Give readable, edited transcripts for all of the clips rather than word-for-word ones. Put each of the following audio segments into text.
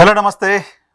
Hello నమస్తే,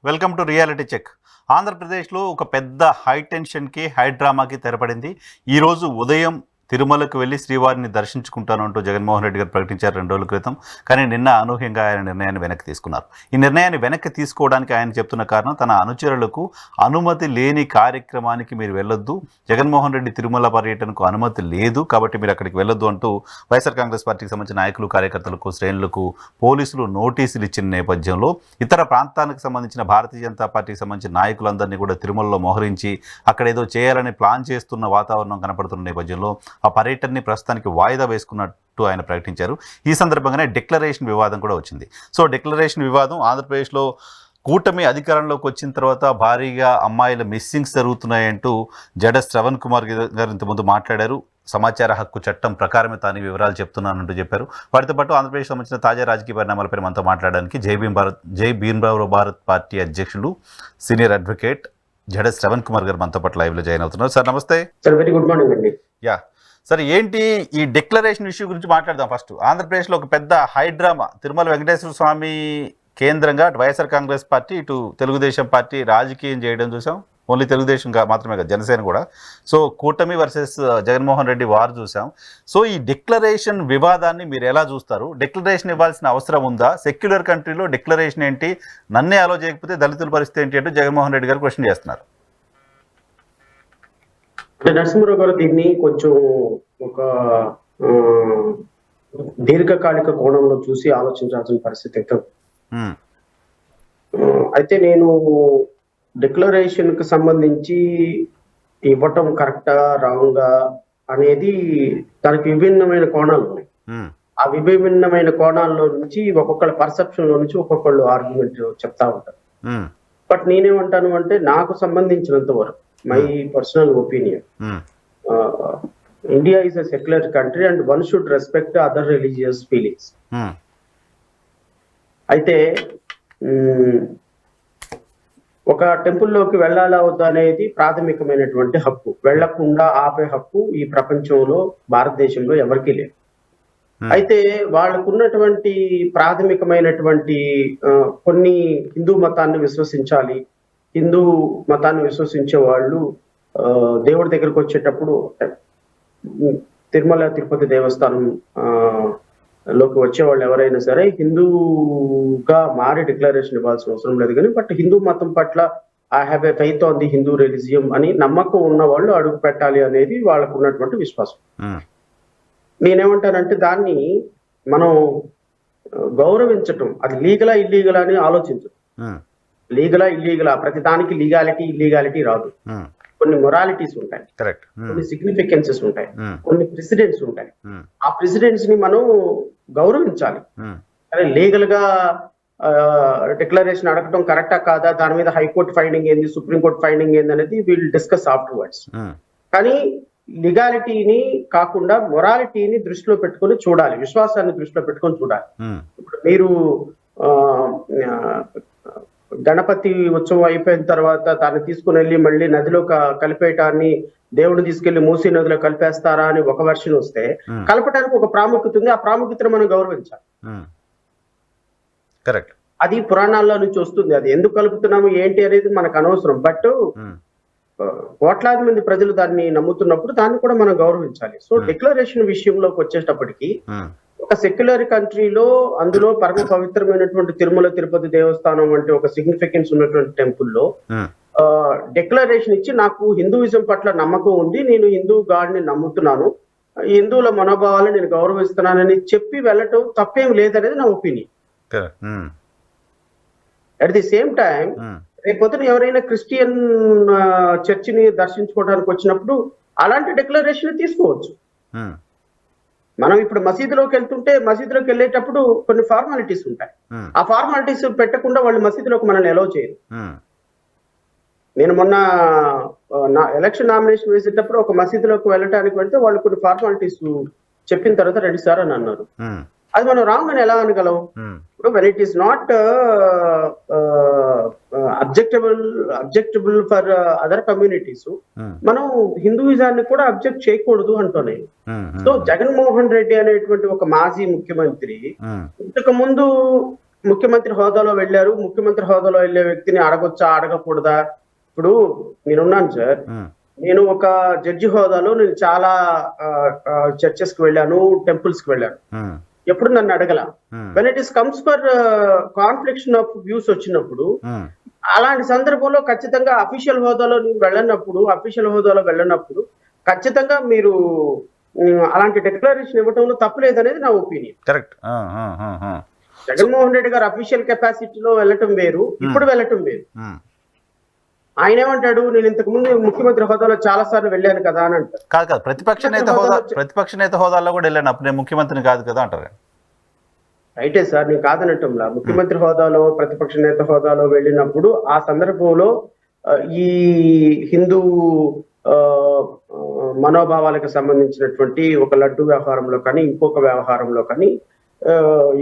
welcome to reality check. ఆంధ్రప్రదేశ్లో ఒక పెద్ద హై టెన్షన్కి హై డ్రామాకి తెరపడింది. ఈరోజు ఉదయం తిరుమలకు వెళ్ళి శ్రీవారిని దర్శించుకుంటాను అంటూ జగన్మోహన్ రెడ్డి గారు ప్రకటించారు 2 రోజుల క్రితం. కానీ నిన్న అనూహ్యంగా ఆయన నిర్ణయాన్ని వెనక్కి తీసుకున్నారు. ఈ నిర్ణయాన్ని వెనక్కి తీసుకోవడానికి ఆయన చెప్తున్న కారణం, తన అనుచరులకు అనుమతి లేని కార్యక్రమానికి మీరు వెళ్ళొద్దు, జగన్మోహన్ రెడ్డి తిరుమల పర్యటనకు అనుమతి లేదు కాబట్టి మీరు అక్కడికి వెళ్ళొద్దు అంటూ వైఎస్ఆర్ కాంగ్రెస్ పార్టీకి సంబంధించిన నాయకులు, కార్యకర్తలకు, శ్రేణులకు పోలీసులు నోటీసులు ఇచ్చిన నేపథ్యంలో ఇతర ప్రాంతాలకు సంబంధించిన భారతీయ జనతా పార్టీకి సంబంధించిన నాయకులందరినీ కూడా తిరుమలలో మోహరించి అక్కడ ఏదో చేయాలని ప్లాన్ చేస్తున్న వాతావరణం కనపడుతున్న నేపథ్యంలో ఆ పర్యటనని ప్రస్తుతానికి వాయిదా వేసుకున్నట్టు ఆయన ప్రకటించారు. ఈ సందర్భంగానే డిక్లరేషన్ వివాదం కూడా వచ్చింది. సో డిక్లరేషన్ వివాదం ఆంధ్రప్రదేశ్లో కూటమి అధికారంలోకి వచ్చిన తర్వాత భారీగా అమ్మాయిల మిస్సింగ్స్ జరుగుతున్నాయంటూ జడ శ్రవణ్ కుమార్ గారు ఇంతకుముందు మాట్లాడారు. సమాచార హక్కు చట్టం ప్రకారమే తాను వివరాలు చెప్తున్నానంటూ చెప్పారు. వాటితో పాటు ఆంధ్రప్రదేశ్ సంబంధించిన తాజా రాజకీయ పరిణామాలపై మనతో మాట్లాడడానికి జై భీమ్రావ్ భారత్ పార్టీ అధ్యక్షులు, సీనియర్ అడ్వకేట్ జడ శ్రవణ్ కుమార్ గారు మనతో పాటు లైవ్లో జాయిన్ అవుతున్నారు. సార్ నమస్తే. సార్ వెరీ గుడ్ మార్నింగ్ అండి. యా సార్, ఏంటి ఈ డిక్లరేషన్ ఇష్యూ గురించి మాట్లాడదాం. ఫస్ట్ ఆంధ్రప్రదేశ్లో ఒక పెద్ద హై డ్రామా, తిరుమల వెంకటేశ్వర స్వామి కేంద్రంగా అటు వైఎస్ఆర్ కాంగ్రెస్ పార్టీ, ఇటు తెలుగుదేశం పార్టీ రాజకీయం చేయడం చూసాం. ఓన్లీ తెలుగుదేశం మాత్రమే కాదు, జనసేన కూడా. సో కూటమి వర్సెస్ జగన్మోహన్ రెడ్డి వార్ చూసాం. సో ఈ డిక్లరేషన్ వివాదాన్ని మీరు ఎలా చూస్తారు? డిక్లరేషన్ ఇవ్వాల్సిన అవసరం ఉందా? సెక్యులర్ కంట్రీలో డిక్లరేషన్ ఏంటి, నన్నే అలో చేయకపోతే దళితుల పరిస్థితి ఏంటి అంటూ జగన్మోహన్ రెడ్డి గారు క్వశ్చన్ చేస్తున్నారు. అంటే నరసింహరావు గారు దీన్ని కొంచెం ఒక దీర్ఘకాలిక కోణంలో చూసి ఆలోచించాల్సిన పరిస్థితి అయితే. అయితే నేను డిక్లరేషన్ కి సంబంధించి ఇవ్వటం కరెక్టా రాంగా అనేది దానికి విభిన్నమైన కోణాలు ఉన్నాయి. ఆ విభిన్నమైన కోణాల్లో నుంచి ఒక్కొక్కళ్ళ పర్సెప్షన్ లో నుంచి ఒక్కొక్కళ్ళు ఆర్గ్యుమెంట్ చెప్తా ఉంటారు. బట్ నేనేమంటాను అంటే, నాకు సంబంధించినంత వరకు, my personal opinion, India is a secular country and one should respect other religious feelings. అయితే ఒక టెంపుల్లోకి వెళ్ళాలా వద్దా అనేది ప్రాథమికమైనటువంటి హక్కు. వెళ్లకుండా ఆపే హక్కు ఈ ప్రపంచంలో, భారతదేశంలో ఎవరికీ లేదు. అయితే వాళ్ళకున్నటువంటి ప్రాథమికమైనటువంటి కొన్ని హిందూ మతాన్ని విశ్వసించాలి, హిందూ మతాన్ని విశ్వసించే వాళ్ళు దేవుడి దగ్గరకు వచ్చేటప్పుడు తిరుమల తిరుపతి దేవస్థానం లోకి వచ్చేవాళ్ళు ఎవరైనా సరే హిందూగా మారి డిక్లరేషన్ ఇవ్వాల్సిన అవసరం లేదు. కానీ బట్ హిందూ మతం పట్ల I have a faith on the Hindu రిలీజియం అని నమ్మకం ఉన్న వాళ్ళు అడుగు పెట్టాలి అనేది వాళ్ళకు ఉన్నటువంటి విశ్వాసం. నేనేమంటానంటే, దాన్ని మనం గౌరవించటం, అది లీగలా ఇల్లీగలా అని ఆలోచించడం. లీగలా ఇల్లీగలా, ప్రతి దానికి లీగాలిటీ ఇల్లీగాలిటీ రాదు. కొన్ని మొరాలిటీస్ ఉంటాయి, కొన్ని సిగ్నిఫికెన్సెస్ ఉంటాయి, కొన్ని ప్రెసిడెంట్స్ ఉంటాయి. ఆ ప్రెసిడెంట్స్ ని మనం గౌరవించాలి. అదే లీగల్ గా డిక్లరేషన్ అడగటం కరెక్టా కాదా, దాని మీద హైకోర్టు ఫైండింగ్ ఏంది, సుప్రీంకోర్టు ఫైండింగ్ ఏంది అనేది విల్ డిస్కస్ ఆఫ్టర్వర్డ్స్. కానీ లీగాలిటీని కాకుండా మొరాలిటీని దృష్టిలో పెట్టుకొని చూడాలి, విశ్వాసాన్ని దృష్టిలో పెట్టుకొని చూడాలి. ఇప్పుడు మీరు గణపతి ఉత్సవం అయిపోయిన తర్వాత దాన్ని తీసుకుని వెళ్ళి మళ్ళీ నదిలో కలిపేయటాన్ని, దేవుడిని తీసుకెళ్లి మూసీ నదిలో కలిపేస్తారా అని ఒక వెర్షన్ వస్తే, కలపడానికి ఒక ప్రాముఖ్యత ఉంది. ఆ ప్రాముఖ్యతను మనం గౌరవించాలి. కరెక్ట్. అది పురాణాల్లో నుంచి వస్తుంది. అది ఎందుకు కలుపుతున్నాము ఏంటి అనేది మనకు అనవసరం. బట్ కోట్లాది మంది ప్రజలు దాన్ని నమ్ముతున్నప్పుడు దాన్ని కూడా మనం గౌరవించాలి. సో డిక్లరేషన్ విషయంలోకి వచ్చేటప్పటికి, ఒక సెక్యులర్ కంట్రీలో, అందులో పరమ పవిత్రమైనటువంటి తిరుమల తిరుపతి దేవస్థానం అంటే ఒక సిగ్నిఫికెన్స్ ఉన్నటువంటి టెంపుల్లో డిక్లరేషన్ ఇచ్చి, నాకు హిందూయిజం పట్ల నమ్మకం ఉంది, నేను హిందూ గాడ్ ని నమ్ముతున్నాను, హిందువుల మనోభావాలను నేను గౌరవిస్తున్నానని చెప్పి వెళ్ళటం తప్పేం లేదనేది నా opinion. At the same time, రేపొద్దున ఎవరైనా క్రిస్టియన్ చర్చిని దర్శించుకోవడానికి వచ్చినప్పుడు అలాంటి డిక్లరేషన్ తీసుకోవచ్చు. మనం ఇప్పుడు మసీదులోకి వెళ్తుంటే, మసీదులోకి వెళ్ళేటప్పుడు కొన్ని ఫార్మాలిటీస్ ఉంటాయి. ఆ ఫార్మాలిటీస్ పెట్టకుండా వాళ్ళు మసీదులోకి మనల్ని అలౌ చేయరు. నేను మొన్న ఎలక్షన్ నామినేషన్ వేసేటప్పుడు ఒక మసీదులోకి వెళ్ళడానికి వెళ్తే వాళ్ళు కొన్ని ఫార్మాలిటీస్ చెప్పిన తర్వాత 2 సార్లు అని అన్నారు. అది మనం రాంగ్ అని ఎలా అనగలం? ఇప్పుడు when it is not objectable for other communities, మనం హిందూయిజాన్ని కూడా అబ్జెక్ట్ చేయకూడదు అంటున్నాయి. సో జగన్మోహన్ రెడ్డి అనేటువంటి ఒక మాజీ ముఖ్యమంత్రి ఇంతకు ముందు ముఖ్యమంత్రి హోదాలో వెళ్ళారు. ముఖ్యమంత్రి హోదాలో వెళ్ళే వ్యక్తిని అడగొచ్చా, అడగకూడదా? ఇప్పుడు నేనున్నాను సార్. నేను ఒక జడ్జి హోదాలో నేను చాలా చర్చెస్ కి వెళ్ళాను, టెంపుల్స్ కి వెళ్ళాను. ఎప్పుడు నన్ను అడగల. When it is comes for confliction of views వచ్చినప్పుడు, అలాంటి సందర్భంలో ఖచ్చితంగా అఫీషియల్ హోదాలో వెళ్ళినప్పుడు ఖచ్చితంగా మీరు అలాంటి డిక్లరేషన్ ఇవ్వడంలో తప్పులేదనేది నా ఒపీనియన్. కరెక్ట్. జగన్మోహన్ రెడ్డి గారు అఫీషియల్ కెపాసిటీలో వెళ్ళటం వేరు, ఇప్పుడు వెళ్ళటం వేరు. ఆయన ఏమంటాడు, నేను ఇంతకు ముందు ముఖ్యమంత్రి హోదాలో చాలా సార్లు వెళ్ళాను కదా అని అంటారు. కాదు, ప్రతిపక్ష నేత హోదాలో కూడా వెళ్ళాను, అప్పుడు నేను ముఖ్యమంత్రిని కాదు కదా అంటారు. రైటే సార్, నేను కాదనటంలా. ముఖ్యమంత్రి హోదాలో, ప్రతిపక్ష నేత హోదాలో వెళ్ళినప్పుడు ఆ సందర్భంలో ఈ హిందూ మనోభావాలకు సంబంధించినటువంటి ఒక లడ్డు వ్యవహారంలో కానీ, ఇంకొక వ్యవహారంలో కానీ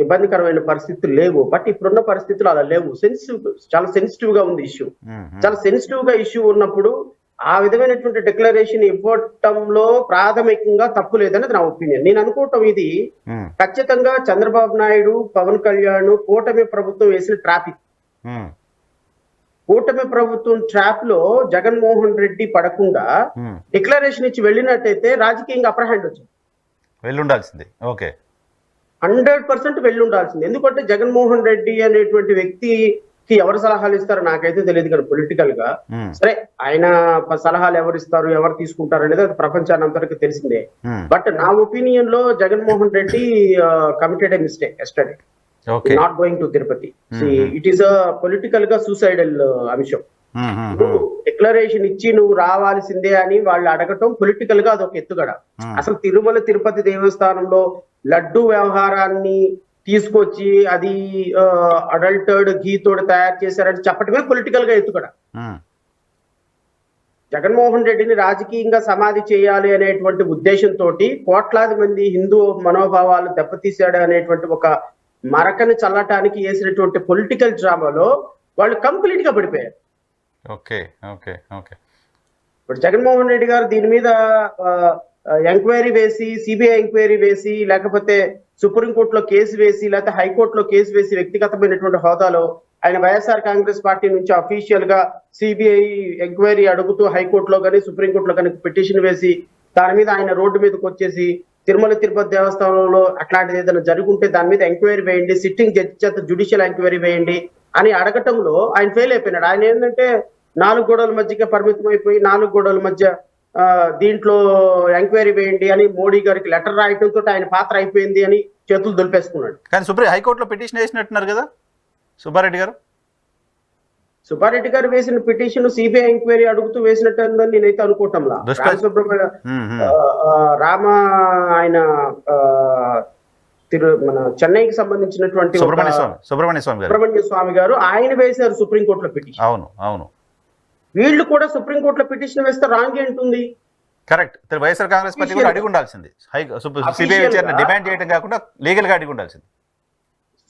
ఇబ్బందికరమైన పరిస్థితులు లేవు. బట్ ఇప్పుడున్న పరిస్థితులు అలా లేవు. చాలా సెన్సిటివ్ గా ఉంది ఇష్యూ. చాలా సెన్సిటివ్ గా ఇష్యూ ఉన్నప్పుడు ఆ విధమైనటువంటి డిక్లరేషన్ ఇవ్వటంలో ప్రాథమికంగా తప్పు లేదనేది నా ఒపీనియన్. నేను అనుకోవటం ఇది ఖచ్చితంగా చంద్రబాబు నాయుడు, పవన్ కళ్యాణ్ కూటమి ప్రభుత్వం వేసిన ట్రాఫిక్. కూటమి ప్రభుత్వం ట్రాప్ లో జగన్మోహన్ రెడ్డి పడకుండా డిక్లరేషన్ ఇచ్చి వెళ్ళినట్టయితే రాజకీయంగా అప్పర్ హ్యాండ్ వచ్చింది. వెళ్ళుండాల్సింది. ఓకే, 100% వెళ్ళి ఉండాల్సింది. ఎందుకంటే జగన్మోహన్ రెడ్డి అనేటువంటి వ్యక్తికి ఎవరు సలహాలు ఇస్తారో నాకైతే తెలియదు, కానీ పొలిటికల్ గా సరే ఆయన సలహాలు ఎవరు ఇస్తారు, ఎవరు తీసుకుంటారు అనేది అది ప్రపంచాన్ని అంతటికి తెలిసిందే. బట్ నా ఒపీనియన్ లో Jaganmohan Reddy committed A mistake yesterday not going to Tirupati. It is political గా సూసైడల్ అంశం. డిక్లరేషన్ ఇచ్చి నువ్వు రావాల్సిందే అని వాళ్ళు అడగటం పొలిటికల్ గా అదొక ఎత్తుగడ. అసలు తిరుమల తిరుపతి దేవస్థానంలో లడ్డు వ్యవహారాన్ని తీసుకొచ్చి అది అడల్టర్డ్ ఘీ తోడు తయారు చేశారని చెప్పటమే పొలిటికల్ గా ఎత్తుగడ. జగన్మోహన్ రెడ్డిని రాజకీయంగా సమాధి చేయాలి అనేటువంటి ఉద్దేశంతో కోట్లాది మంది హిందూ మనోభావాలు దెబ్బతీశాడు అనేటువంటి ఒక మరకని చల్లటానికి వేసినటువంటి పొలిటికల్ డ్రామాలో వాళ్ళు కంప్లీట్ గా పడిపోయారు. ఇప్పుడు జగన్మోహన్ రెడ్డి గారు దీని మీద ఎంక్వైరీ వేసి, సిబిఐ ఎంక్వైరీ వేసి, లేకపోతే సుప్రీంకోర్టులో కేసు వేసి, లేకపోతే హైకోర్టులో కేసు వేసి వ్యక్తిగతమైనటువంటి హోదాలో ఆయన వైఎస్ఆర్ కాంగ్రెస్ పార్టీ నుంచి అఫీషియల్ గా సిబిఐ ఎంక్వైరీ అడుగుతూ హైకోర్టులో కానీ సుప్రీంకోర్టులో కానీ పిటిషన్ వేసి దాని మీద ఆయన రోడ్డు మీదకి వచ్చేసి తిరుమల తిరుపతి దేవస్థానంలో అట్లాంటిది ఏదైనా జరుగుంటే దాని మీద ఎంక్వైరీ వేయండి, సిట్టింగ్ జడ్జి చేత జ్యుడిషియల్ ఎంక్వైరీ వేయండి అని అడగటంలో ఆయన ఫెయిల్ అయిపోయినాడు. ఆయన ఏంటంటే 4 గోడల మధ్యకే పరిమితం అయిపోయి 4 గోడల మధ్య దీంట్లో ఎంక్వైరీ వేయండి అని మోడీ గారికి లెటర్ రాయటంతో ఆయన పాత్ర అయిపోయింది అని చేతులు దులిపేసుకున్నాడు. కానీ హైకోర్టులో పిటిషన్ వేసినట్టున్నారు కదా సుబ్బారెడ్డి గారు వేసిన పిటిషన్ సిబిఐ ఎంక్వైరీ అడుగుతూ వేసినట్టు నేనైతే అనుకోవటంలా. రామ ఆయన మన చెన్నైకి సంబంధించినటువంటి సుబ్రహ్మణ్య స్వామి గారు ఆయన వేశారు సుప్రీంకోర్టులో పిటిషన్. అవును. వీళ్ళు కూడా సుప్రీంకోర్టులో పిటిషన్ వేస్తే రాంగ్ ఏంటుంది? కరెక్ట్. వైఎస్ఆర్ కాంగ్రెస్ పార్టీ కూడా అడిగి ఉండాల్సింది. సిబిఐ డిమాండ్ చేయడం కాకుండా లీగల్ గా అడిగి ఉండాల్సింది.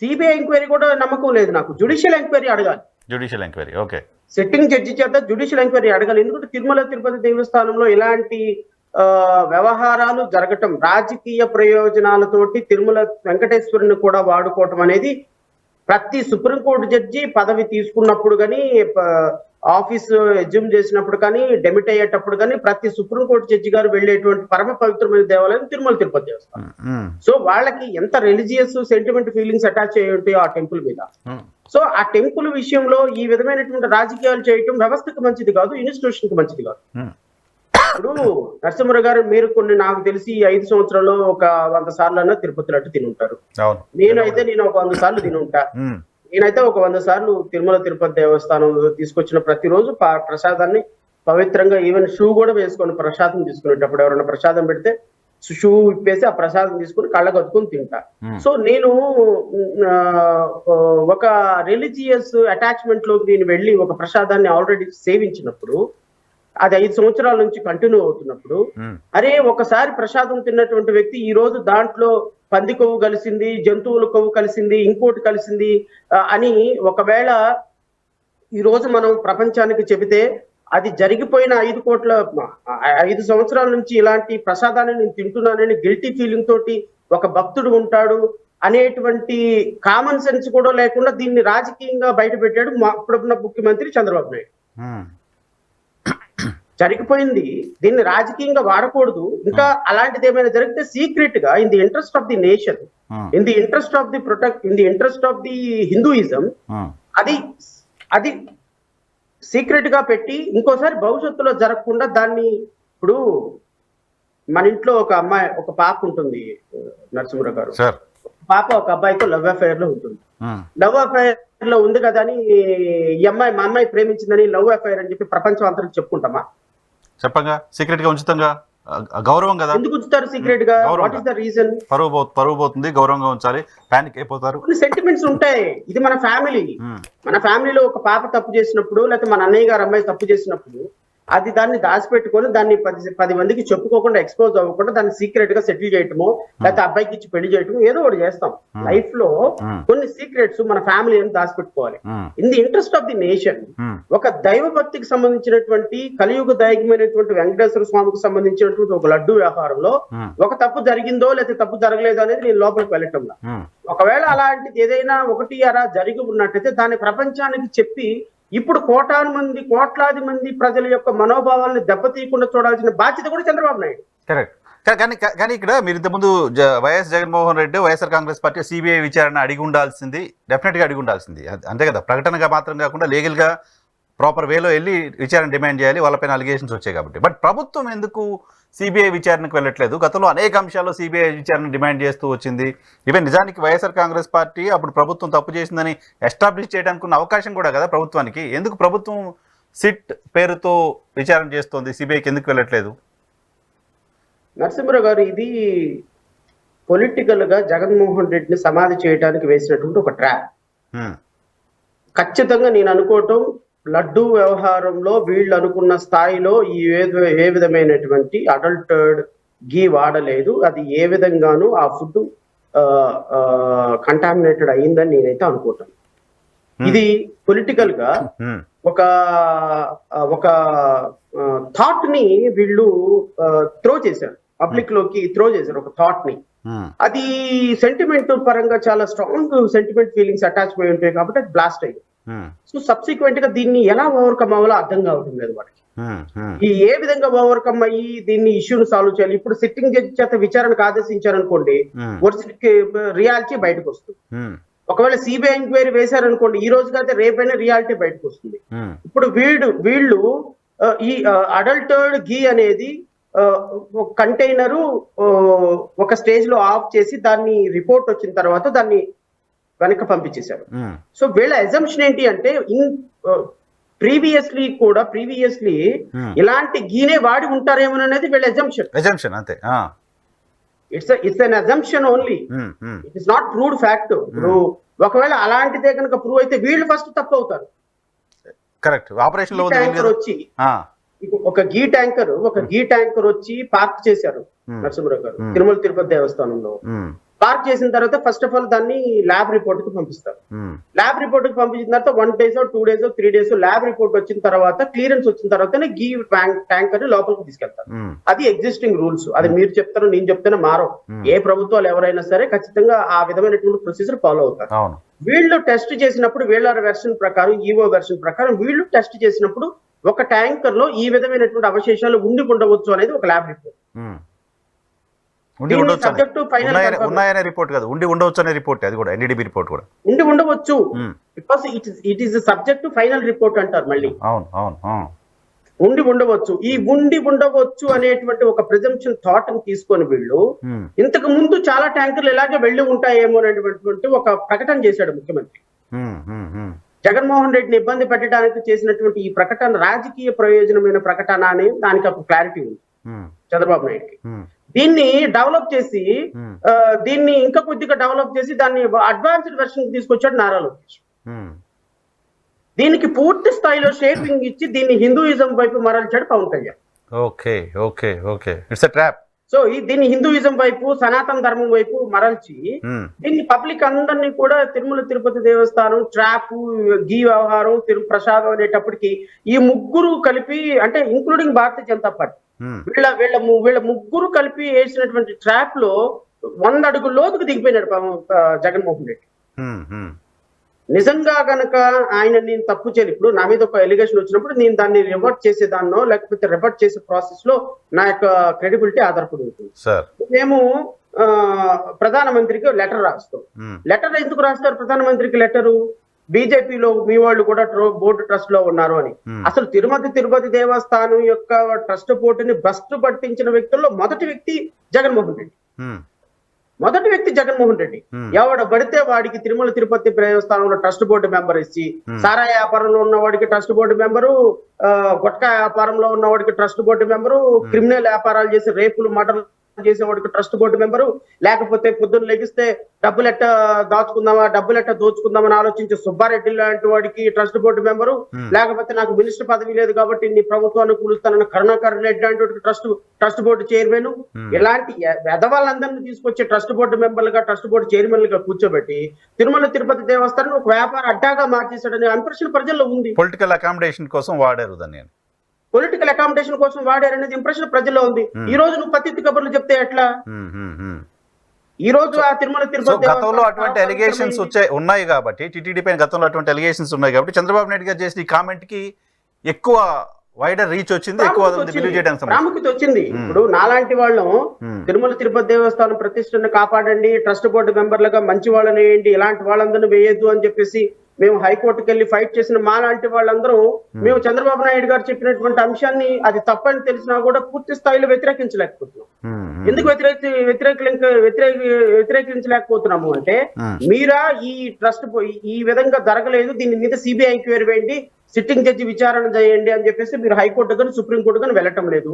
సిబిఐ ఎంక్వైరీ కూడా నమ్మకం లేదు నాకు. జ్యుడిషియల్ ఎంక్వైరీ అడగాలి. Judicial enquiry, okay. Sitting judge చేత జ్యుడిషియల్ ఎంక్వైరీ అడగాలి. ఎందుకంటే తిరుమల తిరుపతి దేవస్థానంలో ఇలాంటి వ్యవహారాలు జరగటం, రాజకీయ ప్రయోజనాలతోటి తిరుమల వెంకటేశ్వరుని కూడా వాడుకోవటం అనేది ప్రతి సుప్రీంకోర్టు జడ్జి పదవి తీసుకున్నప్పుడు కానీ, ఆఫీస్ ఎజ్యూమ్ చేసినప్పుడు కానీ, డెమిట్ అయ్యేటప్పుడు కానీ ప్రతి సుప్రీంకోర్టు జడ్జి గారు వెళ్ళేటువంటి పరమ పవిత్రమైన దేవాలయం తిరుమల తిరుపతి దేవస్థానం. సో వాళ్ళకి ఎంత రిలీజియస్ సెంటిమెంట్ ఫీలింగ్స్ అటాచ్ అయ్యి ఉంటాయో ఆ టెంపుల్ మీద. సో ఆ టెంపుల్ విషయంలో ఈ విధమైనటువంటి రాజకీయాలు చేయటం వ్యవస్థకు మంచిది కాదు, ఇన్స్టిట్యూషన్ కి మంచిది కాదు. ఇప్పుడు నరసింహరావు గారు, మీరు నాకు తెలిసి 5 సంవత్సరాల్లో ఒక 100 సార్లు తిరుపతి లడ్డు తిని ఉంటారు. నేను ఒక 100 సార్లు తిని ఉంటా. నేనైతే ఒక 100 సార్లు తిరుమల తిరుపతి దేవస్థానం తీసుకొచ్చిన ప్రతిరోజు ప్రసాదాన్ని పవిత్రంగా, ఈవెన్ షూ కూడా వేసుకొని ప్రసాదం తీసుకునేటప్పుడు ఎవరైనా ప్రసాదం పెడితే షూ విప్పేసి ఆ ప్రసాదం తీసుకుని కళ్ళగొత్తుకుని తింటా. సో నేను ఒక రిలీజియస్ అటాచ్మెంట్ లోకి నేను వెళ్ళి ఒక ప్రసాదాన్ని ఆల్రెడీ సేవించినప్పుడు, అది 5 సంవత్సరాల నుంచి కంటిన్యూ అవుతున్నప్పుడు, అరే ఒకసారి ప్రసాదం తిన్నటువంటి వ్యక్తి ఈ రోజు దాంట్లో పంది కొవ్వు కలిసింది, జంతువుల కొవ్వు కలిసింది, ఇంకోటి కలిసింది అని ఒకవేళ ఈ రోజు మనం ప్రపంచానికి చెబితే, అది జరిగిపోయిన 5 సంవత్సరాల నుంచి ఇలాంటి ప్రసాదాన్ని నేను తింటున్నానని గిల్టీ ఫీలింగ్ తోటి ఒక భక్తుడు ఉంటాడు. అనేటువంటి కామన్ సెన్స్ కూడా లేకుండా దీన్ని రాజకీయంగా బయట పెట్టాడు ఇప్పుడున్న ముఖ్యమంత్రి చంద్రబాబు నాయుడు. జరిగిపోయింది, దీన్ని రాజకీయంగా వాడకూడదు. ఇంకా అలాంటిది ఏమైనా జరిగితే సీక్రెట్ గా in the interest of the nation, in the interest of the protect, in the interest of the Hinduism అది సీక్రెట్ గా పెట్టి ఇంకోసారి భవిష్యత్తులో జరగకుండా దాన్ని. ఇప్పుడు మన ఇంట్లో ఒక పాప ఉంటుంది నరసింహరావు గారు, పాప ఒక అబ్బాయితో లవ్ అఫైర్ లో ఉంటుంది. లవ్ అఫైర్ లో ఉంది కదా అని ఈ అమ్మాయి మా అమ్మాయి ప్రేమించిందని లవ్ అఫైర్ అని చెప్పి ప్రపంచం అంతా చెప్పుకుంటామా? చెప్పంగా సీక్రెట్ గా ఉంచుతాంగా, గౌరవం కదా. ఎందుకు ఉంచుతారు సీక్రెట్ గా? What is the reason? పరువు పోతుంది, గౌరవంగా ఉంచాలి, పానిక్ అయిపోతారు. కొన్ని సెంటిమెంట్స్ ఉంటాయి. ఇది మన ఫ్యామిలీలో ఒక పాప తప్పు చేసినప్పుడు, లేకపోతే మన అన్నయ్య గారు అమ్మాయి తప్పు చేసినప్పుడు దాన్ని దాచిపెట్టుకొని దాన్ని 10 మందికి చెప్పుకోకుండా ఎక్స్పోజ్ అవ్వకుండా దాన్ని సీక్రెట్ గా సెటిల్ చేయటము, లేకపోతే అబ్బాయికి ఇచ్చి పెళ్లి చేయటము, ఏదో ఒకటి చేస్తాం. లైఫ్ లో కొన్ని సీక్రెట్స్ మన ఫ్యామిలీ అని దాచిపెట్టుకోవాలి. In the interest of the nation. ఒక దైవ భక్తికి సంబంధించినటువంటి కలియుగ దైవమైనటువంటి వెంకటేశ్వర స్వామికి సంబంధించినటువంటి ఒక లడ్డు వ్యవహారంలో ఒక తప్పు జరిగిందో లేకపోతే తప్పు జరగలేదో అనేది నేను లోపలికి వెళ్ళటంలా. ఒకవేళ అలాంటిది ఏదైనా ఒకటి అలా జరిగి ఉన్నట్టయితే దాన్ని ప్రపంచానికి చెప్పి ఇప్పుడు కోట్లాది మంది ప్రజల యొక్క మనోభావాలను దెబ్బతీయకుండా చూడాల్సిన బాధ్యత కూడా చంద్రబాబు నాయుడు. కరెక్ట్. కానీ ఇక్కడ మీరు ఇంతకుముందు YS Jaganmohan Reddy, YSR Congress party CBI విచారణ అడిగి ఉండాల్సింది, డెఫినెట్గా అడిగి ఉండాల్సింది. అంతే కదా, ప్రకటనగా మాత్రం కాకుండా లీగల్గా ప్రాపర్ వేలో వెళ్ళి విచారణ డిమాండ్ చేయాలి, వాళ్ళపైన అలిగేషన్స్ వచ్చాయి కాబట్టి. బట్ ప్రభుత్వం ఎందుకు సిబిఐ విచారణకు వెళ్ళట్లేదు? గతంలో అనేక అంశాల్లో సిబిఐ విచారణ డిమాండ్ చేస్తూ వచ్చింది. ఈవెన్ నిజానికి వైఎస్ఆర్ కాంగ్రెస్ పార్టీ అప్పుడు ప్రభుత్వం తప్పు చేసిందని ఎస్టాబ్లిష్ చేయడానికి ఉన్న అవకాశం కూడా కదా ప్రభుత్వానికి. ఎందుకు ప్రభుత్వం సిట్ పేరుతో విచారణ చేస్తోంది, సిబిఐకి ఎందుకు వెళ్ళట్లేదు? నరసింహరావు గారు, ఇది పొలిటికల్ గా జగన్మోహన్ రెడ్డిని సమాధి చేయడానికి వేసినటువంటి ఒక ట్రాప్. ఖచ్చితంగా నేను అనుకోవటం, లడ్డు వ్యవహారంలో వీళ్ళు అనుకున్న స్థాయిలో ఏ విధమైనటువంటి అడల్టర్డ్ గీ వాడలేదు. అది ఏ విధంగానూ ఆ ఫుడ్ కంటామినేటెడ్ అయిందని నేనైతే అనుకుంటాను. ఇది పొలిటికల్ గా ఒక థాట్ ని వీళ్ళు త్రో చేశారు, పబ్లిక్ లోకి త్రో చేశారు ఒక థాట్ ని. అది సెంటిమెంట్ పరంగా చాలా స్ట్రాంగ్ సెంటిమెంట్ ఫీలింగ్స్ అటాచ్ అయి ఉంటాయి కాబట్టి అది బ్లాస్ట్ అయ్యింది. సో సబ్సిక్వెంట్ గా దీన్ని ఎలా ఓవర్కమ్ అవ్వాలో అర్థం కావటం లేదు వాడికి. ఏ విధంగా ఓవర్కమ్ అయ్యి దీన్ని ఇష్యూను సాల్వ్ చేయాలి. ఇప్పుడు సిట్టింగ్ జడ్జి చేత విచారణకు ఆదేశించారనుకోండి, రియాలిటీ బయటకు వస్తుంది. ఒకవేళ సిబిఐ ఎంక్వైరీ వేశారనుకోండి, ఈ రోజు కాదు రేపైనా రియాలిటీ బయటకు వస్తుంది. ఇప్పుడు వీళ్ళు ఈ అడల్టర్డ్ గీ అనేది కంటైనరు ఒక స్టేజ్ లో ఆఫ్ చేసి దాన్ని రిపోర్ట్ వచ్చిన తర్వాత దాన్ని వెనక పంపించేశారు. సో వీళ్ళ ఎజంప్షన్ ఏంటి అంటే ప్రీవియస్లీ ఇలాంటి గీనే వాడి ఉంటారేమో అనేది వీళ్ళ ఎజంప్షన్. అంతే. It's an assumption only, it is not proved fact. ఇప్పుడు ఒకవేళ అలాంటిదే కనుక ప్రూవ్ అయితే వీళ్ళు ఫస్ట్ తప్పు అవుతారు. కరెక్ట్. ఆపరేషన్ లో వచ్చి ఒక గీ ట్యాంకర్ వచ్చి పార్క్ చేశారు నరసింహరావు గారు తిరుమల తిరుపతి దేవస్థానంలో. పార్క్ చేసిన తర్వాత ఫస్ట్ ఆఫ్ ఆల్ దాన్ని ల్యాబ్ రిపోర్ట్ కి పంపిస్తారు. ల్యాబ్ రిపోర్ట్ కి పంపించిన తర్వాత 1 days 2 days 3 days lab report వచ్చిన తర్వాత క్లియరెన్స్ వచ్చిన తర్వాతనే గీ ట్యాంకర్ ని లోపలికి తీసుకెళ్తారు. అది ఎగ్జిస్టింగ్ రూల్స్. అది మీరు చెప్తారు, నేను చెప్తాను, మారో. ఏ ప్రభుత్వాలు ఎవరైనా సరే ఖచ్చితంగా ఆ విధమైనటువంటి ప్రొసీజర్ ఫాలో అవుతారు. వీళ్ళు టెస్ట్ చేసినప్పుడు వీళ్ళ వెర్షన్ ప్రకారం, ఈఓ వెర్షన్ ప్రకారం వీళ్ళు టెస్ట్ చేసినప్పుడు ఒక ట్యాంకర్ లో ఈ విధమైనటువంటి అవశేషాలు ఉండి ఉండవచ్చు అనేది ఒక ల్యాబ్ రిపోర్ట్. ఉండి ఉండవచ్చు because it is subject to final report అంటారు. మళ్ళీ ఉండి ఉండవచ్చు. ఈ ఉండి ఉండవచ్చు అనేటువంటి ఒక ప్రిజంప్షన్ థాట్ ని తీసుకొని వీళ్ళు ఇంతకు ముందు చాలా ట్యాంకర్లు ఇలాగే వెళ్ళి ఉంటాయేమో అనేటువంటి ఒక ప్రకటన చేశాడు ముఖ్యమంత్రి. జగన్మోహన్ రెడ్డిని ఇబ్బంది పెట్టడానికి చేసినటువంటి ఈ ప్రకటన రాజకీయ ప్రయోజనమైన ప్రకటన అనే దానికి ఒక క్లారిటీ ఉంది చంద్రబాబు నాయుడుకి. దీన్ని డెవలప్ చేసి దీన్ని ఇంకా కొద్దిగా డెవలప్ చేసి దాన్ని అడ్వాన్స్డ్ వెర్షన్ తీసుకొచ్చాడు నారా లోకేష్. దీనికి పూర్తి స్థాయిలో షేపింగ్ ఇచ్చి దీన్ని హిందూయిజం వైపు మరల్చాడు పవన్ కళ్యాణ్. సో దీన్ని హిందూయిజం వైపు, సనాతన ధర్మం వైపు మరల్చి దీన్ని పబ్లిక్ అందరినీ కూడా తిరుమల తిరుపతి దేవస్థానం, ట్రాప్, గీ వ్యవహారం, ప్రసాదం అనేటప్పటికి ఈ ముగ్గురు కలిపి, అంటే ఇంక్లూడింగ్ భారతీయ జనతా పార్టీ, వీళ్ళ ముగ్గురు కలిపి వేసినటువంటి ట్రాప్ లో 100 అడుగుల లోతుకు దిగిపోయినాడు జగన్మోహన్ రెడ్డి. నిజంగా గనక ఆయన నేను తప్పు చేయలేదు, ఇప్పుడు నా మీద ఒక ఎలిగేషన్ వచ్చినప్పుడు నేను దాన్ని రివర్ట్ చేసేదాన్నో లేకపోతే రివర్ట్ చేసే ప్రాసెస్ లో నా యొక్క క్రెడిబిలిటీ ఆధారపడి ఉంటుంది. మేము ప్రధానమంత్రికి లెటర్ రాస్తాం. లెటర్ ఎందుకు రాస్తారు ప్రధానమంత్రికి లెటరు? బీజేపీలో మీ వాళ్ళు కూడా బోర్డు ట్రస్ట్ లో ఉన్నారు అని. అసలు తిరుపతి దేవస్థానం యొక్క ట్రస్ట్ బోర్డుని భ్రష్టు పట్టించిన వ్యక్తుల్లో మొదటి వ్యక్తి జగన్మోహన్ రెడ్డి. ఎవడ పడితే వాడికి తిరుపతి దేవస్థానంలో ట్రస్ట్ బోర్డు మెంబర్ ఇచ్చి, సారా వ్యాపారంలో ఉన్న వాడికి ట్రస్ట్ బోర్డు మెంబరు, గుట్కా వ్యాపారంలో ఉన్న వాడికి ట్రస్ట్ బోర్డు మెంబరు, క్రిమినల్ వ్యాపారాలు చేసి రేపులు మర్డర్లు చేసేవాడికి ట్రస్ట్ బోర్డు మెంబరు, లేకపోతే పొద్దున్న లెగిస్తే డబ్బులెట్ట దాచుకుందామా డబ్బులెట్ట దోచుకుందామని ఆలోచించే సుబ్బారెడ్డి లాంటి వాడికి ట్రస్ట్ బోర్డు మెంబరు, లేకపోతే నాకు మినిస్టర్ పదవి లేదు కాబట్టి నీ ప్రభుత్వాన్ని కూలుస్తానన్న కరుణాకర్ రెడ్డి లాంటి ట్రస్ట్ బోర్డు చైర్మన్, ఇలాంటి వెధవాళ్ళందరినీ తీసుకొచ్చి ట్రస్ట్ బోర్డు మెంబర్లుగా ట్రస్ట్ బోర్డు చైర్మన్లుగా కూర్చోబెట్టి తిరుపతి దేవస్థానం ఒక వ్యాపార అడ్డాగా మార్చేశాడనే ఇంప్రెషన్ ప్రజల్లో ఉంది. పొలిటికల్ అకామిడేషన్ కోసం వాడారు దాన్ని, పొలిటికల్ అకామిడేషన్ కోసం వాడారనేది ఇంప్రెషన్ ప్రజల్లో ఉంది. ఈ రోజు నువ్వు పత్తి కబుర్లు చెప్తే ఎట్లా? ఈ రోజు ఆ తిరుపతి గతంలో అటువంటి ఎలిగేషన్స్ ఉన్నాయి కాబట్టి, టీటీడీ పైన గతంలో అటువంటి ఎలిగేషన్స్ ఉన్నాయి కాబట్టి చంద్రబాబు నాయుడు గారు చేసిన ఈ కామెంట్ కి ఎక్కువ వైడర్ రీచ్ వచ్చింది, ఎక్కువ ప్రాముఖ్యత వచ్చింది. ఇప్పుడు నాలాంటి వాళ్ళం తిరుపతి దేవస్థానం ప్రతిష్టను కాపాడండి, ట్రస్ట్ బోర్డు మెంబర్లుగా మంచి వాళ్ళని వేయండి, ఇలాంటి వాళ్ళందరినీ వేయద్దు అని చెప్పేసి మేము హైకోర్టుకి వెళ్ళి ఫైట్ చేసిన మా లాంటి వాళ్ళందరూ మేము చంద్రబాబు నాయుడు గారు చెప్పినటువంటి అంశాన్ని అది తప్పని తెలిసినా కూడా పూర్తి స్థాయిలో వ్యతిరేకించలేకపోతున్నాం. ఎందుకు వ్యతిరేకించలేకపోతున్నాము అంటే, మీరా ఈ ట్రస్ట్ ఈ విధంగా జరగలేదు, దీని మీద సిబిఐ ఎంక్వైరీ వేయండి, సిట్టింగ్ జడ్జి విచారణ చేయండి అని చెప్పేసి మీరు హైకోర్టు కానీ సుప్రీంకోర్టు కానీ వెళ్ళటం లేదు.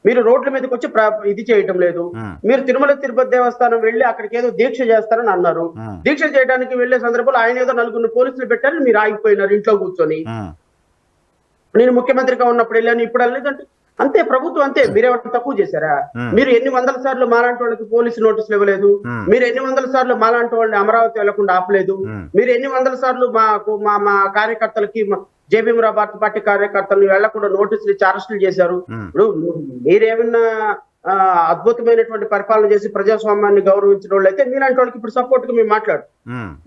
మీరు రోడ్ల మీదకి వచ్చి ఇది చేయటం లేదు. మీరు తిరుపతి దేవస్థానం వెళ్ళి అక్కడికి ఏదో దీక్ష చేస్తారని అన్నారు. దీక్ష చేయడానికి వెళ్లే సందర్భంలో ఆయన ఏదో 4 పోలీసులు పెట్టారు, మీరు ఆగిపోయినారు ఇంట్లో కూర్చొని. నేను ముఖ్యమంత్రిగా ఉన్నప్పుడు వెళ్ళాను, ఇప్పుడు వెళ్ళలేదంటే అంతే. ప్రభుత్వం అంతే. మీరేమైనా తక్కువ చేశారా? మీరు ఎన్ని వందల సార్లు మాలాంటి వాళ్ళకి పోలీసు నోటీసులు ఇవ్వలేదు. మీరు ఎన్ని వందల సార్లు మాలాంటి వాళ్ళని అమరావతి వెళ్లకుండా ఆపలేదు. మీరు ఎన్ని వందల సార్లు మా కార్యకర్తలకి జేబీఎంరావు భారత పార్టీ కార్యకర్తలను వెళ్లకుండా నోటీసులు ఇచ్చి అరెస్టులు చేశారు. ఇప్పుడు మీరేమన్నా అద్భుతమైనటువంటి పరిపాలన చేసి ప్రజాస్వామ్యాన్ని గౌరవించిన వాళ్ళు అయితే మీలాంటి వాళ్ళకి ఇప్పుడు సపోర్ట్ గా మేము మాట్లాడు.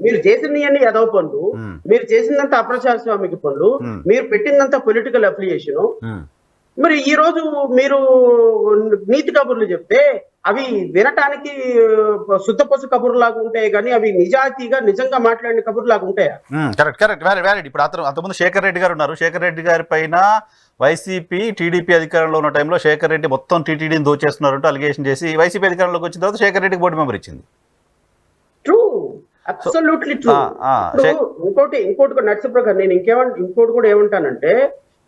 మీరు చేసినవన్నీ ఎదవ పనులు, మీరు చేసిందంతా అప్రజాస్వామిక పనులు, మీరు పెట్టిందంతా పొలిటికల్ అఫిలియేషన్. మరి ఈ రోజు మీరు నీతి కబుర్లు చెప్తే అవి వినటానికి శుద్ధపసు కబుర్లాగా ఉంటాయి కానీ అవి నిజంగా మాట్లాడిన కబుర్లాగా ఉంటాయా? కరెక్ట్. ఇప్పుడు అంతకుముందు శేఖర్ రెడ్డి గారు ఉన్నారు. శేఖర్ రెడ్డి గారి పైన వైసీపీ టీడీపీ అధికారంలో ఉన్న టైంలో శేఖర్ రెడ్డి మొత్తం టీటీడీని దోచేస్తున్నారంటూ అలిగేషన్ చేసి వైసీపీ అధికారంలోకి వచ్చిన తర్వాత శేఖర్ రెడ్డికి బోర్డు మెంబర్ ఇచ్చింది. True, absolutely true. ఇంకోటి నరసింహరావు, నేను ఇంకోటి కూడా ఏమంటానంటే,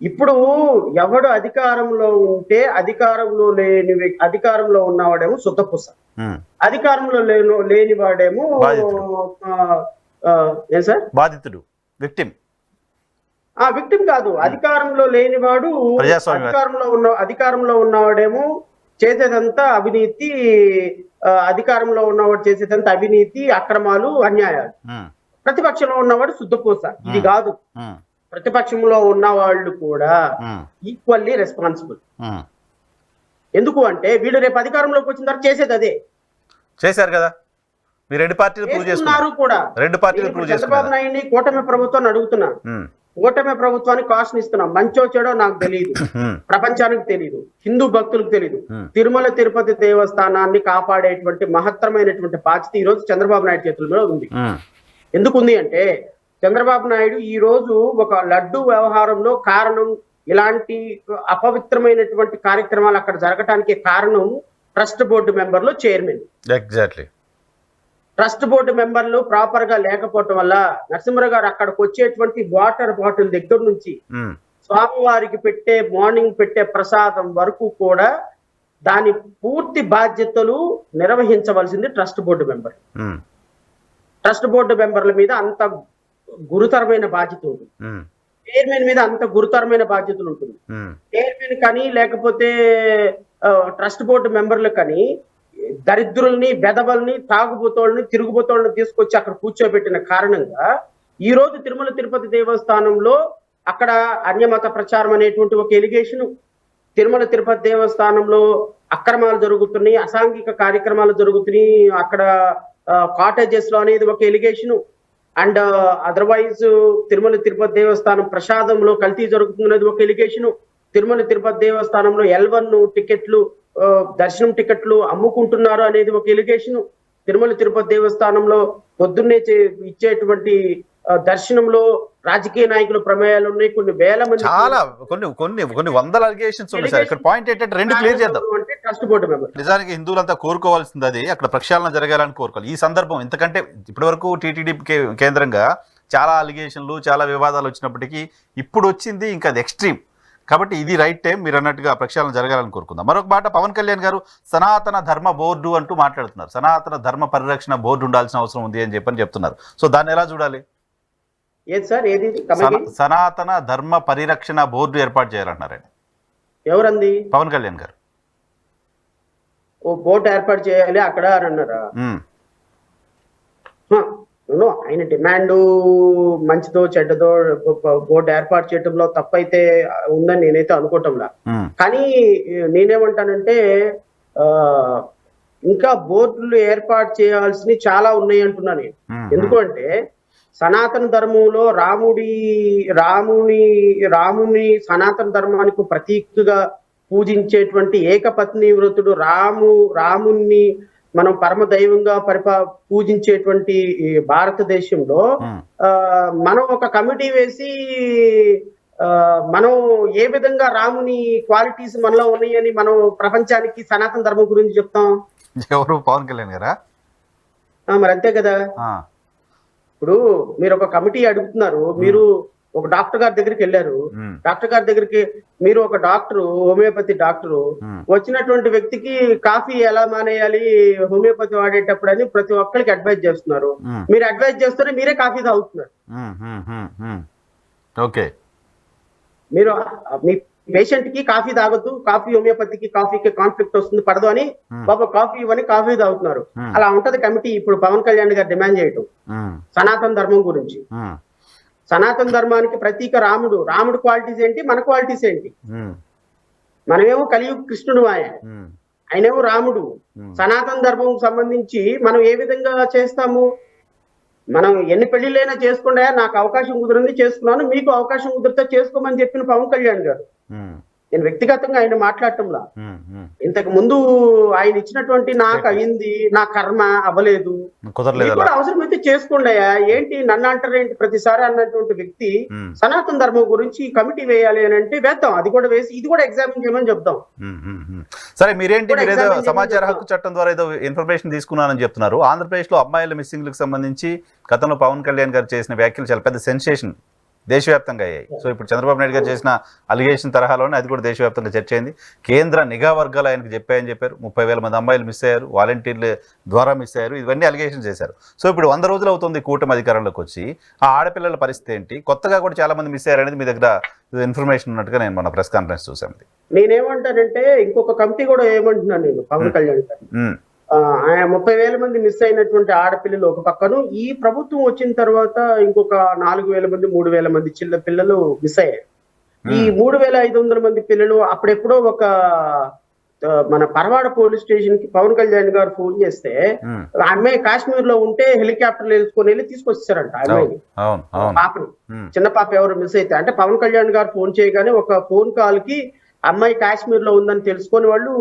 ఇప్పుడు ఎవడు అధికారంలో ఉంటే అధికారంలో ఉన్నవాడేమో శుద్ధపుస, అధికారంలో లేని వాడేమో ఏం సార్ బాధితుడు, విక్టిమ్. విక్టిమ్ కాదు, అధికారంలో లేనివాడు అధికారంలో ఉన్నవాడేమో చేసేదంతా అవినీతి, అధికారంలో ఉన్నవాడు చేసేదంతా అవినీతి, అక్రమాలు, అన్యాయాలు. ప్రతిపక్షంలో ఉన్నవాడు శుద్ధపూస. ఇది కాదు. ప్రతిపక్షంలో ఉన్న వాళ్ళు కూడా ఈక్వల్లీ రెస్పాన్సిబుల్. ఎందుకు అంటే వీళ్ళు రేపు అధికారంలోకి వచ్చిన తర్వాత చేసేది అదే చేశారు కదా. మీరు రెండు పార్టీలు కూడా. చంద్రబాబు నాయుడిని కూటమి ప్రభుత్వాన్ని అడుగుతున్నా, కూటమి ప్రభుత్వానికి కాషన్ ఇస్తున్నాం. మంచో చెడో నాకు తెలియదు, ప్రపంచానికి తెలియదు, హిందూ భక్తులకు తెలియదు. తిరుపతి దేవస్థానాన్ని కాపాడేటువంటి మహత్తరమైనటువంటి బాధ్యత ఈ రోజు చంద్రబాబు నాయుడు చేతుల్లో ఉంది. ఎందుకుంది అంటే, చంద్రబాబు నాయుడు ఈ రోజు ఒక లడ్డు వ్యవహారంలో కారణం, ఇలాంటి అపవిత్రమైనటువంటి కార్యక్రమాలు అక్కడ జరగటానికి కారణం ట్రస్ట్ బోర్డు మెంబర్లు, చైర్మన్. ఎగ్జాక్ట్లీ. ట్రస్ట్ బోర్డు మెంబర్లు ప్రాపర్ గా లేకపోవటం వల్ల నరసింహరావు గారు అక్కడికి వచ్చేటువంటి వాటర్ బాటిల్ దగ్గర నుంచి స్వామివారికి మార్నింగ్ పెట్టే ప్రసాదం వరకు కూడా దాని పూర్తి బాధ్యతలు నిర్వహించవలసింది trust board member. Trust board మెంబర్ల మీద అంత గురుతరమైన బాధ్యత ఉంటుంది, చైర్మన్ మీద అంత గురుతరమైన బాధ్యతలు ఉంటుంది. చైర్మన్ కానీ లేకపోతే ట్రస్ట్ బోర్డు మెంబర్లు కానీ దరిద్రుల్ని, బెదవల్ని, తాగుబోతోళ్ళని, తిరుగుబోతోళ్ళని తీసుకొచ్చి అక్కడ కూర్చోబెట్టిన కారణంగా ఈ రోజు తిరుపతి దేవస్థానంలో అక్కడ అన్యమత ప్రచారం అనేటువంటి ఒక ఎలిగేషన్, తిరుమల తిరుపతి దేవస్థానంలో అక్రమాలు జరుగుతున్నాయి, అసాంఘిక కార్యక్రమాలు జరుగుతున్నాయి, అక్కడ కాటేజెస్ లో అనేది ఒక allegation. And otherwise Tirumala Tirupati దేవస్థానం ప్రసాదంలో కల్తీ జరుగుతున్నది ఒక ఎలిగేషన్. తిరుమల తిరుపతి దేవస్థానంలో L1 టికెట్లు, దర్శనం టికెట్లు అమ్ముకుంటున్నారు అనేది ఒక ఎలిగేషన్. తిరుమల తిరుపతి దేవస్థానంలో పొద్దున్నే ఇచ్చేటువంటి దర్శనంలో రాజకీయ నాయకుల ప్రమేయాలు ఉన్నాయి. కొన్ని వేల మంది, చాలా కొన్ని వందల అలిగేషన్స్ ఉన్నాయి సార్. ఇక్కడ పాయింట్ ఏంటంటే రెండు క్లియర్ చేద్దాం. అంటే ట్రస్ట్ బోర్డు మెంబర్. నిజానికి హిందువులంతా కోరుకోవాల్సింది అది, అక్కడ ప్రక్షాళన జరగాలని కోరుకోవాలి. ఈ సందర్భం ఎందుకంటే ఇప్పటివరకు టీటీడీ కేంద్రంగా చాలా అలిగేషన్లు, చాలా వివాదాలు వచ్చినప్పటికీ ఇప్పుడు వచ్చింది ఇంకా అది ఎక్స్ట్రీమ్. కాబట్టి ఇది రైట్ టైం, మీరు అన్నట్టుగా ప్రక్షాళన జరగాలని కోరుకుందాం. మరొక మాట, పవన్ కళ్యాణ్ గారు సనాతన ధర్మ బోర్డు అంటూ మాట్లాడుతున్నారు. సనాతన ధర్మ పరిరక్షణ బోర్డు ఉండాల్సిన అవసరం ఉంది అని చెప్తున్నారు. సో దాన్ని ఎలా చూడాలి? ఏది సార్, ఏది? సనాతన ధర్మ పరిరక్షణ బోర్డు ఏర్పాటు చేయాలంటున్నారండి. ఎవరంది? పవన్ కళ్యాణ్ గారు. ఓ బోర్డు ఏర్పాటు చేయాలి అక్కడ అని అన్నారా? ఆయన డిమాండ్ మంచిదో చెడ్డదో బోర్డు ఏర్పాటు చేయడంలో తప్పైతే ఉందని నేనైతే అనుకోవటంలా. కానీ నేనేమంటానంటే ఇంకా బోర్డులు ఏర్పాటు చేయాల్సినవి చాలా ఉన్నాయి అంటున్నా నేను. ఎందుకంటే సనాతన ధర్మంలో రాముని సనాతన ధర్మానికి ప్రతీకగా పూజించేటువంటి ఏకపత్ని వ్రతుడు రాముని మనం పరమ దైవంగా పూజించేటువంటి భారతదేశంలో మనం ఒక కమిటీ వేసి మనం ఏ విధంగా రాముని క్వాలిటీస్ మనలో ఉన్నాయని మనం ప్రపంచానికి సనాతన ధర్మం గురించి చెప్తాం. ఎవరు? పవన్ కళ్యాణ్ గారా? మరి అంతే కదా. ఇప్పుడు మీరు ఒక కమిటీ అడుగుతున్నారు, మీరు ఒక డాక్టర్ గారి దగ్గరికి వెళ్ళారు. డాక్టర్ గారి దగ్గరికి మీరు ఒక డాక్టరు, హోమియోపతి డాక్టరు, వచ్చినటువంటి వ్యక్తికి కాఫీ ఎలా మానేయాలి హోమియోపతి వాడేటప్పుడు అని ప్రతి ఒక్కరికి అడ్వైజ్ చేస్తున్నారు. మీరు అడ్వైజ్ చేస్తూనే మీరే కాఫీ తాగుతున్నారు. ఓకే, మీరు మీ పేషెంట్ కి కాఫీ తాగొద్దు, కాఫీకి కాన్ఫ్లిక్ట్ వస్తుంది, పడదు అని బాబా కాఫీ ఇవ్వని కాఫీ తాగుతున్నారు. అలా ఉంటది కమిటీ. ఇప్పుడు పవన్ కళ్యాణ్ గారు డిమాండ్ చేయటం సనాతన ధర్మం గురించి. సనాతన ధర్మానికి ప్రతీక రాముడు క్వాలిటీస్ ఏంటి, మన క్వాలిటీస్ ఏంటి? మనమేమో కలియుగ కృష్ణుడు, ఆయనేమో రాముడు. సనాతన ధర్మం సంబంధించి మనం ఏ విధంగా చేస్తాము? మనం ఎన్ని పెళ్లిళ్ళైనా చేసుకుండా నాకు అవకాశం కుదిరింది చేసుకున్నాను, మీకు అవకాశం కుదిరితే చేసుకోమని చెప్పిన పవన్ కళ్యాణ్ గారు. నేను వ్యక్తిగతంగా ఆయన మాట్లాడటంలా, ఇంతకు ముందు ఆయన ఇచ్చినటువంటి నాకు అయింది, నా కర్మ అవ్వలేదు, కూడా అవసరమైతే చేసుకోండియా, ఏంటి నన్ను అంటారేంటి ప్రతిసారి అన్నటువంటి వ్యక్తి సనాతన ధర్మం గురించి కమిటీ వేయాలి అని అంటే వేద్దాం. అది కూడా వేసి ఇది కూడా ఎగ్జామిన్ చేయమని చెప్దాం. సరే, మీరేంటి మీరేదో సమాచార హక్కు చట్టం ద్వారా ఏదో ఇన్ఫర్మేషన్ తీసుకున్నానని చెప్తున్నారు. ఆంధ్రప్రదేశ్ లో అమ్మాయిల మిస్సింగ్లకు సంబంధించి గతంలో పవన్ కళ్యాణ్ గారు చేసిన వ్యాఖ్యలు చాలా పెద్ద సెన్సేషన్ దేశవ్యాప్తంగా అయ్యాయి. సో ఇప్పుడు చంద్రబాబు నాయుడు గారు చేసిన అలిగేషన్ తరహాలోనే అది కూడా దేశవ్యాప్తంగా చర్చ అయింది. కేంద్ర నిఘా వర్గాలు ఆయనకు చెప్పాయని చెప్పారు. 30,000 మంది అమ్మాయిలు మిస్ అయ్యారు, వాలంటీర్ల ద్వారా మిస్ అయ్యారు, ఇవన్నీ అలిగేషన్ చేశారు. సో ఇప్పుడు 100 రోజులు అవుతుంది కూటమి అధికారంలోకి వచ్చి. ఆ ఆడపిల్లల పరిస్థితి ఏంటి? కొత్తగా కూడా చాలా మంది మిస్ అయ్యారు అనేది మీ దగ్గర ఇన్ఫర్మేషన్ ఉన్నట్టుగా నేను మన ప్రెస్ కాన్ఫరెన్స్ చూసాను. నేనేమంటానంటే ఇంకొక కమిటీ కూడా ఏమంటున్నాను నేను పవన్ కళ్యాణ్ గారు, 30,000 మంది మిస్ అయినటువంటి ఆడపిల్లలు ఒక పక్కను, ఈ ప్రభుత్వం వచ్చిన తర్వాత ఇంకొక 4,000 మంది 3,000 మంది చిన్న పిల్లలు మిస్ అయ్యారు. ఈ 3,500 మంది పిల్లలు అప్పుడెప్పుడో ఒక మన పరవాడ పోలీస్ స్టేషన్ కి పవన్ కళ్యాణ్ గారు ఫోన్ చేస్తే ఆ అమ్మాయి కాశ్మీర్ లో ఉంటే హెలికాప్టర్లు వేసుకొని వెళ్ళి తీసుకొచ్చారంట ఆ అమ్మాయిని, పాపని, చిన్న పాప ఎవరు మిస్ అయితే. అంటే పవన్ కళ్యాణ్ గారు ఫోన్ చేయగానే ఒక ఫోన్ కాల్ కి అమ్మాయి కాశ్మీర్ లో ఉందని తెలుసుకొని వాళ్ళు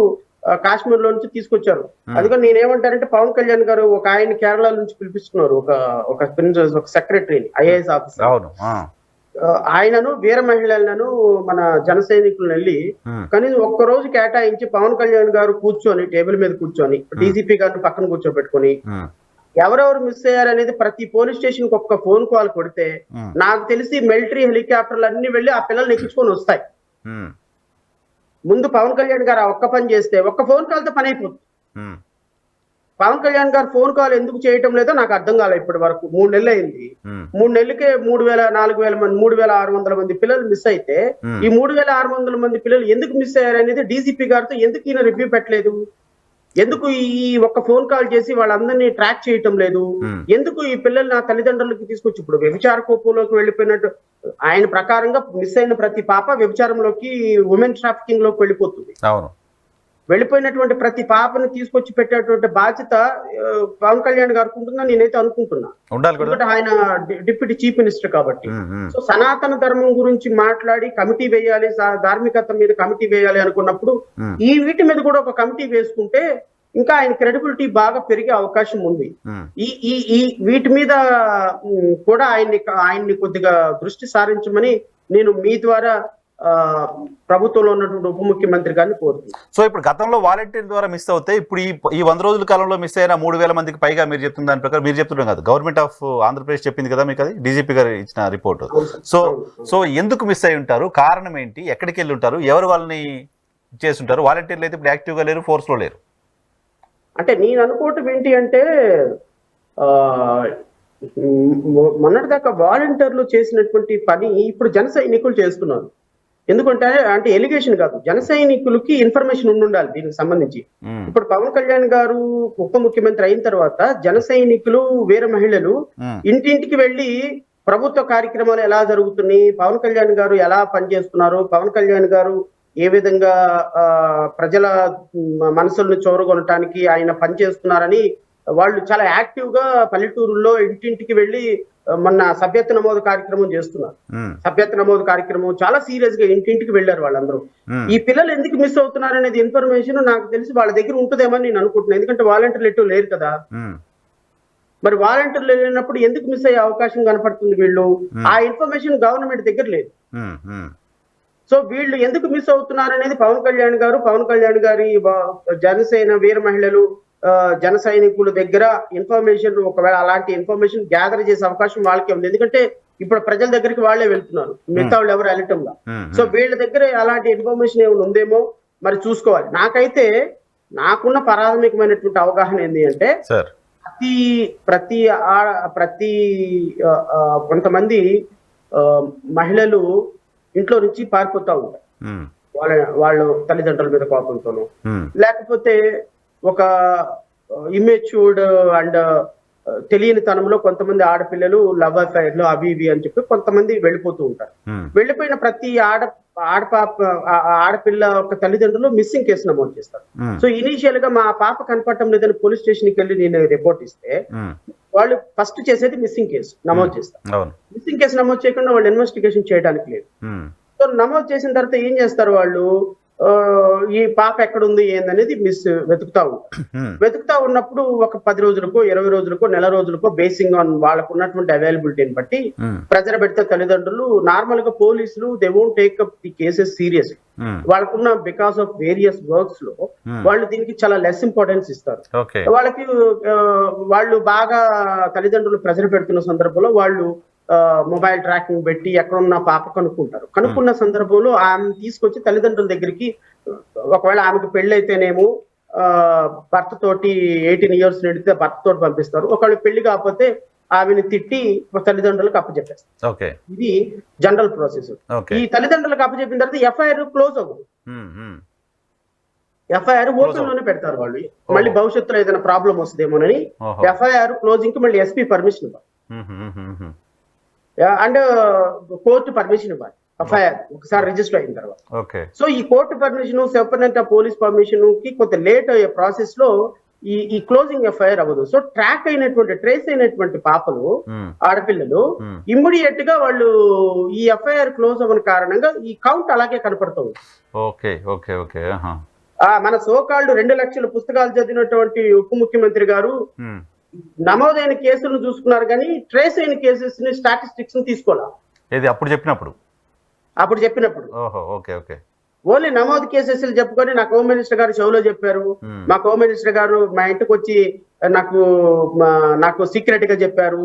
కాశ్మీర్ లో నుంచి తీసుకొచ్చారు. అందుకని నేనేమంటానంటే పవన్ కళ్యాణ్ గారు ఒక ఆయన కేరళ నుంచి పిలిపిస్తున్నారు, ఒక సెక్రటరీని, ఐఏఎస్ ఆఫీసర్. ఆయనను వీర మహిళలను మన జన సైనికులను వెళ్ళి కనీసం ఒక్కరోజు కేటాయించి పవన్ కళ్యాణ్ గారు కూర్చొని టేబుల్ మీద కూర్చొని డీజీపీ గారిని పక్కన కూర్చోబెట్టుకుని ఎవరెవరు మిస్ అయ్యారనేది ప్రతి పోలీస్ స్టేషన్ కి ఒక్క ఫోన్ కాల్ కొడితే నాకు తెలిసి మిలిటరీ హెలికాప్టర్లు అన్ని వెళ్ళి ఆ పిల్లల్ని ఎక్కించుకొని వస్తాయి. ముందు పవన్ కళ్యాణ్ గారు ఆ ఒక్క పని చేస్తే ఒక్క ఫోన్ కాల్ తో పని అయిపోతుంది. పవన్ కళ్యాణ్ గారు ఫోన్ కాల్ ఎందుకు చేయటం లేదో నాకు అర్థం కాలేదు. ఇప్పటి వరకు 3 నెలలు అయింది. 3 నెలలకే 3,000-4,000 మంది 3,600 మంది పిల్లలు మిస్ అయితే ఈ 3,600 మంది పిల్లలు ఎందుకు మిస్ అయ్యారు అనేది డీజీపీ గారితో ఎందుకు ఈయన రివ్యూ పెట్టలేదు? ఎందుకు ఈ ఒక్క ఫోన్ కాల్ చేసి వాళ్ళందరినీ ట్రాక్ చేయటం లేదు? ఎందుకు ఈ పిల్లల్ని నా తల్లిదండ్రులకి తీసుకొచ్చి ఇప్పుడు వ్యభిచార కోపంలోకి వెళ్ళిపోయినట్టు ఆయన ప్రకారంగా మిస్ అయిన ప్రతి పాప వ్యభిచారంలోకి, ఉమెన్ ట్రాఫికింగ్ లోకి వెళ్ళిపోతుంది. అవును, వెళ్ళిపోయినటువంటి ప్రతి పాపని తీసుకొచ్చి పెట్టేటువంటి బాధ్యత పవన్ కళ్యాణ్ గారికి ఉంటుందని నేనైతే అనుకుంటున్నా. ఎందుకంటే ఆయన డిప్యూటీ చీఫ్ మినిస్టర్ కాబట్టి. సో సనాతన ధర్మం గురించి మాట్లాడి కమిటీ వేయాలి, ధార్మికత మీద కమిటీ వేయాలి అనుకున్నప్పుడు ఈ వీటి మీద కూడా ఒక కమిటీ వేసుకుంటే ఇంకా ఆయన క్రెడిబిలిటీ బాగా పెరిగే అవకాశం ఉంది. ఈ వీటి మీద కూడా ఆయన్ని కొద్దిగా దృష్టి సారించమని నేను మీ ద్వారా ప్రభుత్వంలో ఉన్నటువంటి ఉప ముఖ్యమంత్రి గారిని కోరుతున్నాను. సో ఇప్పుడు గతంలో వాలంటీర్ ద్వారా మిస్ అవుతాయి, ఇప్పుడు ఈ 100 రోజుల కాలంలో మిస్ అయిన 3000 మందికి పైగా మీరు చెప్తున్న దాని ప్రకారం, మీరు చెప్తున్నాం కదా, గవర్నమెంట్ ఆఫ్ ఆంధ్రప్రదేశ్ చెప్పింది కదా మీకు, అది డీజీపీ గారు ఇచ్చిన రిపోర్ట్. సో ఎందుకు మిస్ అయి ఉంటారు, కారణం ఏంటి, ఎక్కడికి వెళ్ళి ఉంటారు, ఎవరు వాళ్ళని చేస్తుంటారు? వాలంటీర్లు అయితే ఇప్పుడు యాక్టివ్గా లేరు, ఫోర్స్లో లేరు. అంటే నేను అనుకోవటం ఏంటి అంటే మొన్నటిదాకా వాలంటీర్లు చేసినటువంటి పని ఇప్పుడు జన సైనికులు చేస్తున్నారు. ఎందుకంటే అంటే ఎలిగేషన్ కాదు, జన సైనికులకి ఇన్ఫర్మేషన్ ఉండాలి దీనికి సంబంధించి. ఇప్పుడు పవన్ కళ్యాణ్ గారు ఉప ముఖ్యమంత్రి అయిన తర్వాత జన సైనికులు, వీర మహిళలు ఇంటింటికి వెళ్ళి ప్రభుత్వ కార్యక్రమాలు ఎలా జరుగుతున్నాయి, పవన్ కళ్యాణ్ గారు ఎలా పనిచేస్తున్నారు, పవన్ కళ్యాణ్ గారు ఏ విధంగా ప్రజల మనసులను చూరగొనటానికి ఆయన పనిచేస్తున్నారని వాళ్ళు చాలా యాక్టివ్ గా పల్లెటూరుల్లో ఇంటింటికి వెళ్ళి మొన్న సభ్యత్వ నమోదు కార్యక్రమం చేస్తున్నారు. సభ్యత్వ నమోదు కార్యక్రమం చాలా సీరియస్ గా ఇంటింటికి వెళ్ళారు వాళ్ళందరూ. ఈ పిల్లలు ఎందుకు మిస్ అవుతున్నారు అనేది ఇన్ఫర్మేషన్ నాకు తెలిసి వాళ్ళ దగ్గర ఉంటుందేమని నేను అనుకుంటున్నాను. ఎందుకంటే వాలంటీర్లు ఎటు లేరు కదా. మరి వాలంటీర్లు లేనప్పుడు ఎందుకు మిస్ అయ్యే అవకాశం కనపడుతుంది? వీళ్ళు ఆ ఇన్ఫర్మేషన్ గవర్నమెంట్ దగ్గర లేదు. సో వీళ్ళు ఎందుకు మిస్ అవుతున్నారు అనేది పవన్ కళ్యాణ్ గారి జనసేన వీర మహిళలు, జన సైనికుల దగ్గర ఇన్ఫర్మేషన్, ఒకవేళ అలాంటి ఇన్ఫర్మేషన్ గ్యాదర్ చేసే అవకాశం వాళ్ళకే ఉంది. ఎందుకంటే ఇప్పుడు ప్రజల దగ్గరికి వాళ్లే వెళ్తున్నారు, మిగతా వాళ్ళు ఎవరు వెళ్ళటంలా. సో వీళ్ళ దగ్గర అలాంటి ఇన్ఫర్మేషన్ ఏమైనా ఉందేమో మరి చూసుకోవాలి. నాకున్న ప్రాథమికమైనటువంటి అవగాహన ఏంటి అంటే ప్రతి కొంతమంది మహిళలు ఇంట్లో నుంచి పారిపోతా ఉంటారు, వాళ్ళు తల్లిదండ్రుల మీద కోపంతోనూ, లేకపోతే ఒక ఇమ్మెచ్యూర్డ్ అండ్ తెలియని తనంలో కొంతమంది ఆడపిల్లలు లవ్ అఫైర్లు అవి ఇవి అని చెప్పి కొంతమంది వెళ్ళిపోతూ ఉంటారు. వెళ్ళిపోయిన ప్రతి ఆడపిల్ల ఒక తల్లిదండ్రులు మిస్సింగ్ కేసు నమోదు చేస్తారు. సో ఇనీషియల్ గా మా పాప కనపడటం లేదని పోలీస్ స్టేషన్ కి వెళ్ళి నేను రిపోర్ట్ ఇస్తే వాళ్ళు ఫస్ట్ చేసేది మిస్సింగ్ కేసు నమోదు చేస్తారు. మిస్సింగ్ కేసు నమోదు చేయకుండా వాళ్ళు ఇన్వెస్టిగేషన్ చేయడానికి లేదు. సో నమోదు చేసిన తర్వాత ఏం చేస్తారు వాళ్ళు, ఈ పాప ఎక్కడుంది ఏందనేది వెతుకుతా ఉన్నప్పుడు ఒక 10 రోజులకో 20 రోజులకో నెల రోజులకో బేసింగ్ ఆన్ వాళ్ళకు ఉన్నటువంటి అవైలబిలిటీని బట్టి ప్రెజర్ పెడితే తల్లిదండ్రులు నార్మల్ గా పోలీసులు they won't take up the cases serious. వాళ్ళకున్న బికాస్ ఆఫ్ వేరియస్ వర్క్స్ లో వాళ్ళు దీనికి చాలా లెస్ ఇంపార్టెన్స్ ఇస్తారు. వాళ్ళు బాగా తల్లిదండ్రులు ప్రెజర్ పెడుతున్న సందర్భంలో వాళ్ళు మొబైల్ ట్రాకింగ్ పెట్టి ఎక్కడున్న పాప కనుక్కున్న సందర్భంలో ఆమె తీసుకొచ్చి తల్లిదండ్రుల దగ్గరికి, ఒకవేళ ఆమెకు పెళ్లి అయితేనేమో భర్తతోటి 18 years నిండితే భర్తతోటి పంపిస్తారు. ఒకవేళ పెళ్లి కాకపోతే ఆమెను తిట్టి తల్లిదండ్రులకు అప్పచెప్పేస్తారు. ఇది జనరల్ ప్రాసెస్. ఈ తల్లిదండ్రులకు అప్పచెప్పిన తర్వాత ఎఫ్ఐఆర్ క్లోజ్ అవ్వదు. ఎఫ్ఐఆర్ ఓపెన్ లోనే పెడతారు వాళ్ళు. మళ్ళీ భవిష్యత్తులో ఏదైనా ప్రాబ్లం వస్తుందేమోనని ఎఫ్ఐఆర్ క్లోజింగ్ కి మళ్ళీ ఎస్పీ పర్మిషన్ ఇవ్వాలి అండ్ కోర్టు పర్మిషన్ ఇవ్వాలి ఎఫ్ఐఆర్ ఒకసారి రిజిస్టర్ అయిన తర్వాత. సో ఈ court permission, superintendent of police permission కి కొంత లేట్ అయ్యే ప్రాసెస్ లో ఈ క్లోజింగ్ ఎఫ్ఐఆర్ అవ్వదు. సో ట్రేస్ అయినటువంటి పాపలు, ఆడపిల్లలు ఇమ్మీడియట్ గా వాళ్ళు ఈ ఎఫ్ఐఆర్ క్లోజ్ అవ్వని కారణంగా ఈ కౌంట్ అలాగే కనపడుతుంది. మన సోకాళ్ళు 2 లక్షల పుస్తకాలు చదివినటువంటి ఉప ముఖ్యమంత్రి గారు నమోదైన కేసులను చూసుకున్నారు కానీ ట్రేస్ అయిన కేసెస్ ని స్టాటిస్టిక్స్ ని తీసుకోవాలి. అప్పుడు చెప్పినప్పుడు ఓన్లీ నమోదు కేసెస్ చెప్పుకొని నాకు హోమ్ మినిస్టర్ గారు షోలో చెప్పారు. మాకు హోమ్ మినిస్టర్ గారు మా ఇంటికి వచ్చి నాకు సీక్రెట్ గా చెప్పారు.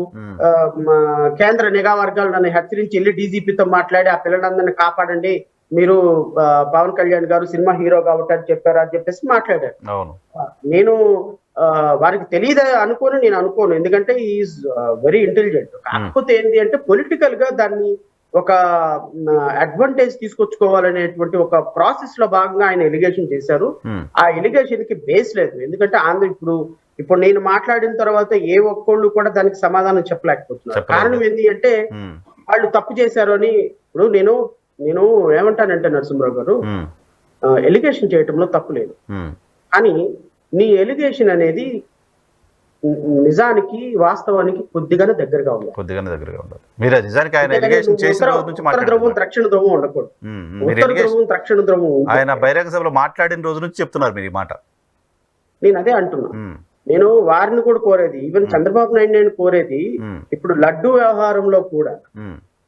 కేంద్ర నిఘా వర్గాలు నన్ను హెచ్చరించి వెళ్ళి డీజీపీతో మాట్లాడి ఆ పిల్లలందరినీ కాపాడండి, మీరు పవన్ కళ్యాణ్ గారు సినిమా హీరో కాబట్టి అని చెప్పారు అని చెప్పేసి మాట్లాడారు. నేను వారికి తెలియదు నేను అనుకోను, ఎందుకంటే ఈజ్ వెరీ ఇంటెలిజెంట్. కాకపోతే ఏంటి అంటే పొలిటికల్ గా దాన్ని ఒక అడ్వాంటేజ్ తీసుకొచ్చుకోవాలనేటువంటి ఒక ప్రాసెస్ లో భాగంగా ఆయన ఎలిగేషన్ చేశారు. ఆ ఎలిగేషన్ కి బేస్ లేదు. ఎందుకంటే ఇప్పుడు నేను మాట్లాడిన తర్వాత ఏ ఒక్కళ్ళు కూడా దానికి సమాధానం చెప్పలేకపోతున్నారు. కారణం ఏంటి అంటే వాళ్ళు తప్పు చేశారు అని. ఇప్పుడు నేను ఏమంటానంటే నరసింహరావు గారు, ఎలిగేషన్ చేయటంలో తప్పు లేదు, కానీ నీ ఎలిగేషన్ అనేది నిజానికి వాస్తవానికి కొద్దిగానే దగ్గరగా ఉండాలి. మీరు నిజానికి ఆయన ఎలిగేషన్ చేసిన రోజు నుంచి ఉత్తర ధ్రువం దక్షిణ ధ్రువం ఉండకూడదు. ఉత్తర ధ్రువం దక్షిణ ధ్రువం ఆయన బహిరంగ సభలో మాట్లాడిన రోజు నుంచి చెప్తున్నారు మీరు ఈ మాట. నేను అదే అంటున్నా. నేను వారిని కూడా కోరేది, ఈవెన్ చంద్రబాబు నాయుడు కోరేది, ఇప్పుడు లడ్డు వ్యవహారంలో కూడా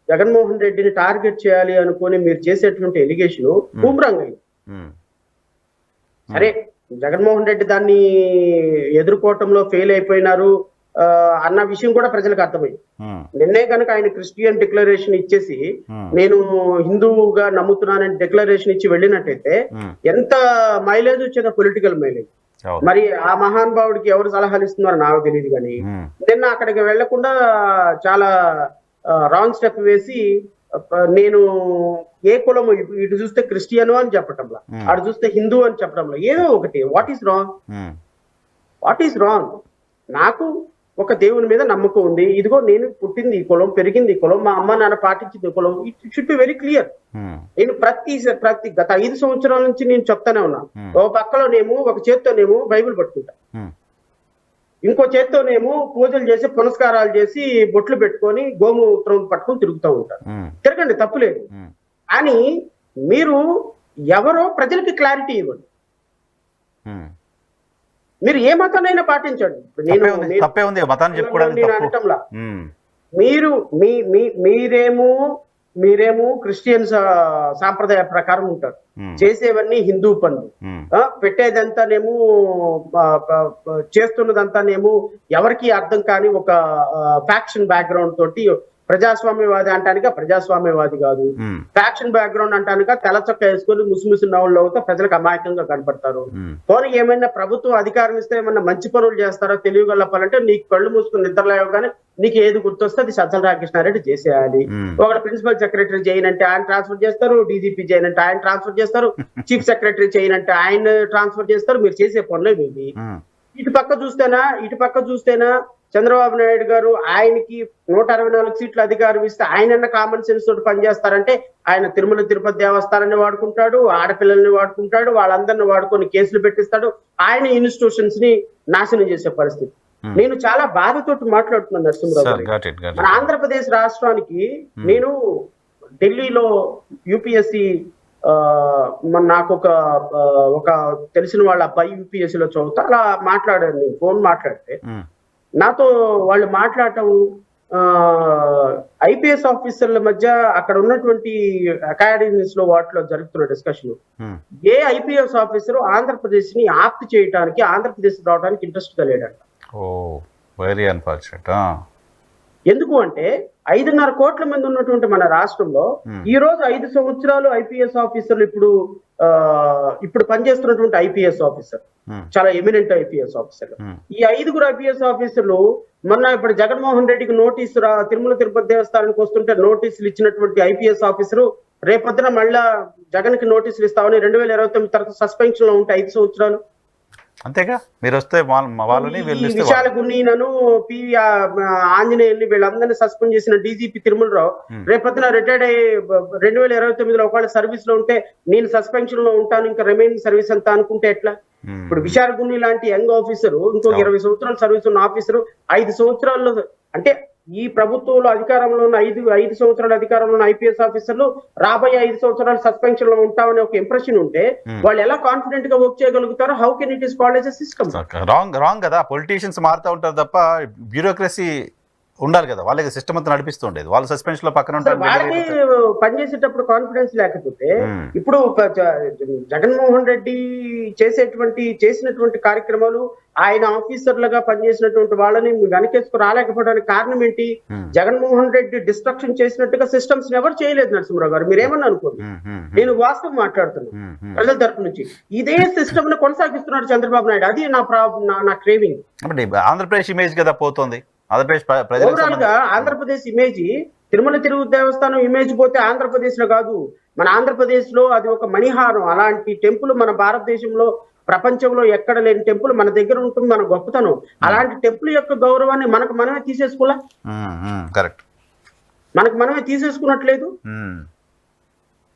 జగన్మోహన్ రెడ్డిని టార్గెట్ చేయాలి అనుకుని మీరు చేసేటువంటి ఎలిగేషన్ బూమ్రాంగ్ అయింది. సరే, జగన్మోహన్ రెడ్డి దాన్ని ఎదుర్కోవటంలో ఫెయిల్ అయిపోయినారు అన్న విషయం కూడా ప్రజలకు అర్థమైంది. నిన్నే కనుక ఆయన క్రిస్టియన్ డిక్లరేషన్ ఇచ్చేసి నేను హిందువుగా నమ్ముతున్నానని డిక్లరేషన్ ఇచ్చి వెళ్ళినట్టయితే ఎంత మైలేజ్ వచ్చేదో, పొలిటికల్ మైలేజ్. మరి ఆ మహానుభావుడికి ఎవరు సలహాలు ఇస్తున్నారో నాకు తెలియదు, కానీ నిన్న అక్కడికి వెళ్లకుండా చాలా రాంగ్ స్టెప్ వేసి నేను ఏ కులము, ఇటు చూస్తే క్రిస్టియన్ అని చెప్పటంలా, అటు చూస్తే హిందూ అని చెప్పడంలో ఏదో ఒకటి. What is wrong? నాకు ఒక దేవుని మీద నమ్మకం ఉంది. ఇదిగో నేను పుట్టింది ఈ కులం, పెరిగింది ఈ కులం, మా అమ్మ నాన్న పాటించింది ఈ కులం. It should be very clear. నేను ప్రతి గత 5 సంవత్సరాల నుంచి నేను చెప్తానే ఉన్నా. ఒక పక్కలోనేమో ఒక చేత్తోనేమో బైబిల్ పట్టుకుంటా, ఇంకో చేత్తోనేమో పూజలు చేసి పునస్కారాలు చేసి బొట్లు పెట్టుకొని గోమూత్రం పట్టుకొని తిరుగుతూ ఉంటారు. తిరగండి, తప్పులేదు. కానీ మీరు ఎవరో ప్రజలకి క్లారిటీ ఇవ్వండి. మీరు ఏ మతాన్నైనా పాటించండి. అనటంలా మీరేమో క్రిస్టియన్ సాంప్రదాయ ప్రకారం ఉంటారు, చేసేవన్నీ హిందూ పనులు, పెట్టేదంతానేమో చేస్తున్నదంతానేమో ఎవరికి అర్థం కాని ఒక ఫ్యాక్షన్ బ్యాక్గ్రౌండ్ తోటి. ప్రజాస్వామ్యవాది అంటానిక ప్రజాస్వామ్యవాది కాదు, ఫ్యాక్షన్ బ్యాక్గ్రౌండ్ అంటానిక తెల్ల చొక్క వేసుకొని ముసిముసి నవ్వులు అవుతా ప్రజలకు అమాయకంగా కనపడతారు. పోనీ ఏమైనా ప్రభుత్వం అధికారం ఇస్తే ఏమన్నా మంచి పనులు చేస్తారో తెలియగలపాలంటే నీకు కళ్ళు మూసుకుని నిద్రలేవగానే నీకు ఏది గుర్తొస్తే అది సజ్జల రామకృష్ణారెడ్డి చేసేయాలి. ఒకటి ప్రిన్సిపల్ సెక్రటరీ చేయనంటే ఆయన ట్రాన్స్ఫర్ చేస్తారు, డీజీపీ చేయనంటే ఆయన ట్రాన్స్ఫర్ చేస్తారు, చీఫ్ సెక్రటరీ చేయనంటే ఆయన ట్రాన్స్ఫర్ చేస్తారు. మీరు చేసే పనులే ఇవి. ఇటు పక్క చూస్తేనా చంద్రబాబు నాయుడు గారు ఆయనకి 164 సీట్ల అధికారం ఇస్తే ఆయన కామన్ సెన్స్ తోటి పనిచేస్తారంటే ఆయన తిరుమల తిరుపతి దేవస్థానాన్ని వాడుకుంటాడు, ఆడపిల్లల్ని వాడుకుంటాడు, వాళ్ళందరిని వాడుకొని కేసులు పెట్టిస్తాడు, ఆయన ఇన్స్టిట్యూషన్స్ ని నాశనం చేసే పరిస్థితి. నేను చాలా బాధతోటి మాట్లాడుతున్నాను నరసింహరావు గారు. మన ఆంధ్రప్రదేశ్ రాష్ట్రానికి నేను ఢిల్లీలో యూపీఎస్సి నాకు ఒక తెలిసిన వాళ్ళ అబ్బాయి యూపీఎస్సీ లో చదువుతా అలా మాట్లాడాను. నేను ఫోన్ మాట్లాడితే నాతో వాళ్ళు మాట్లాడటం ఐపీఎస్ ఆఫీసర్ల మధ్య అక్కడ ఉన్నటువంటి అకాడమీస్ లో వాటిలో జరుగుతున్న డిస్కషన్. ఏ ఐపీఎస్ ఆఫీసర్ ఆంధ్రప్రదేశ్ ని ఆప్ట్ చేయడానికి, ఆంధ్రప్రదేశ్ రావడానికి ఇంట్రెస్ట్ గా లేడంట. ఎందుకు అంటే 5.5 కోట్ల మంది ఉన్నటువంటి మన రాష్ట్రంలో ఈ రోజు 5 సంవత్సరాలు ఐపీఎస్ ఆఫీసర్లు ఇప్పుడు పనిచేస్తున్నటువంటి ఐపీఎస్ ఆఫీసర్ చాలా ఎమినెంట్ ఐపీఎస్ ఆఫీసర్. ఈ 5 ఐపీఎస్ ఆఫీసర్లు మొన్న ఇప్పుడు జగన్మోహన్ రెడ్డికి నోటీసు తిరుమల తిరుపతి దేవస్థానానికి వస్తుంటే నోటీసులు ఇచ్చినటువంటి ఐపీఎస్ ఆఫీసరు రేపొద్దున మళ్ళా జగన్ కి నోటీసులు ఇస్తామని 2029 తర్వాత సస్పెన్షన్ లో ఉంటాయి 5 సంవత్సరాలు. అంతేగా, మీరు వస్తే విశాల గున్నీనను పివి ఆంజనేయుల్ని వీళ్ళందరినీ సస్పెండ్ చేసిన డీజీపీ తిరుమలరావు రేపొద్దున రిటైర్డ్ అయ్యి 2029లో ఒకవేళ సర్వీస్ లో ఉంటే నేను సస్పెన్షన్ లో ఉంటాను, ఇంకా రిమైనింగ్ సర్వీస్ అంతా అనుకుంటే ఎట్లా? ఇప్పుడు విశాల గున్ని లాంటి యంగ్ ఆఫీసరు, ఇంకొక 20 సంవత్సరాలు సర్వీస్ ఉన్న ఆఫీసరు 5 సంవత్సరాల్లో అంటే ఈ ప్రభుత్వంలో అధికారంలో ఉన్న 5 సంవత్సరాల అధికారంలో ఉన్న ఐపీఎస్ ఆఫీసర్లు రాబోయే 5 సంవత్సరాలు సస్పెన్షన్ లో ఉంటామనే ఒక ఇంప్రెషన్ ఉంటే వాళ్ళు ఎలా కాన్ఫిడెంట్ గా వర్క్ చేయగలుగుతారు? How can it is called as a system? Wrong కదా. పొలిటీషియన్స్ మారుతూ ఉంటారు తప్ప బ్యూరోక్రసీ ఉండాలి కదా, వాళ్ళకి సిస్టమ్ అంతా నడిపిస్తుండేది. వాళ్ళు సస్పెన్షన్ లో పక్కన వాళ్ళకి పనిచేసేటప్పుడు కాన్ఫిడెన్స్ లేకపోతే ఇప్పుడు జగన్మోహన్ రెడ్డి చేసినటువంటి కార్యక్రమాలు ఆయన ఆఫీసర్లుగా పనిచేసినటువంటి వాళ్ళని వెనకేసుకు రాలేకపోవడానికి కారణం ఏంటి? జగన్మోహన్ రెడ్డి డిస్ట్రక్షన్ చేసినట్టుగా సిస్టమ్స్ ఎవరు చేయలేదు నరసింహరావు గారు. మీరేమన్నా అనుకోండి, నేను వాస్తవం మాట్లాడుతున్నాను ప్రజల తరపు నుంచి. ఇదే సిస్టమ్ ని కొనసాగిస్తున్నాడు చంద్రబాబు నాయుడు. అది నా క్రేవింగ్. ఆంధ్రప్రదేశ్ ఇమేజ్ కదా పోతుంది. ఓవరాల్ గా ఆంధ్రప్రదేశ్ ఇమేజ్ తిరుమల తిరుపతి దేవస్థానం ఇమేజ్ పోతే ఆంధ్రప్రదేశ్ లో కాదు, మన ఆంధ్రప్రదేశ్ లో అది ఒక మణిహారం. అలాంటి టెంపుల్ మన భారతదేశంలో ప్రపంచంలో ఎక్కడ లేని టెంపుల్ మన దగ్గర ఉంటుంది, మన గొప్పతనం. అలాంటి టెంపుల్ యొక్క గౌరవాన్ని మనకు మనమే తీసేసుకోలే, కరెక్ట్, మనకు మనమే తీసేసుకున్నట్లేదు.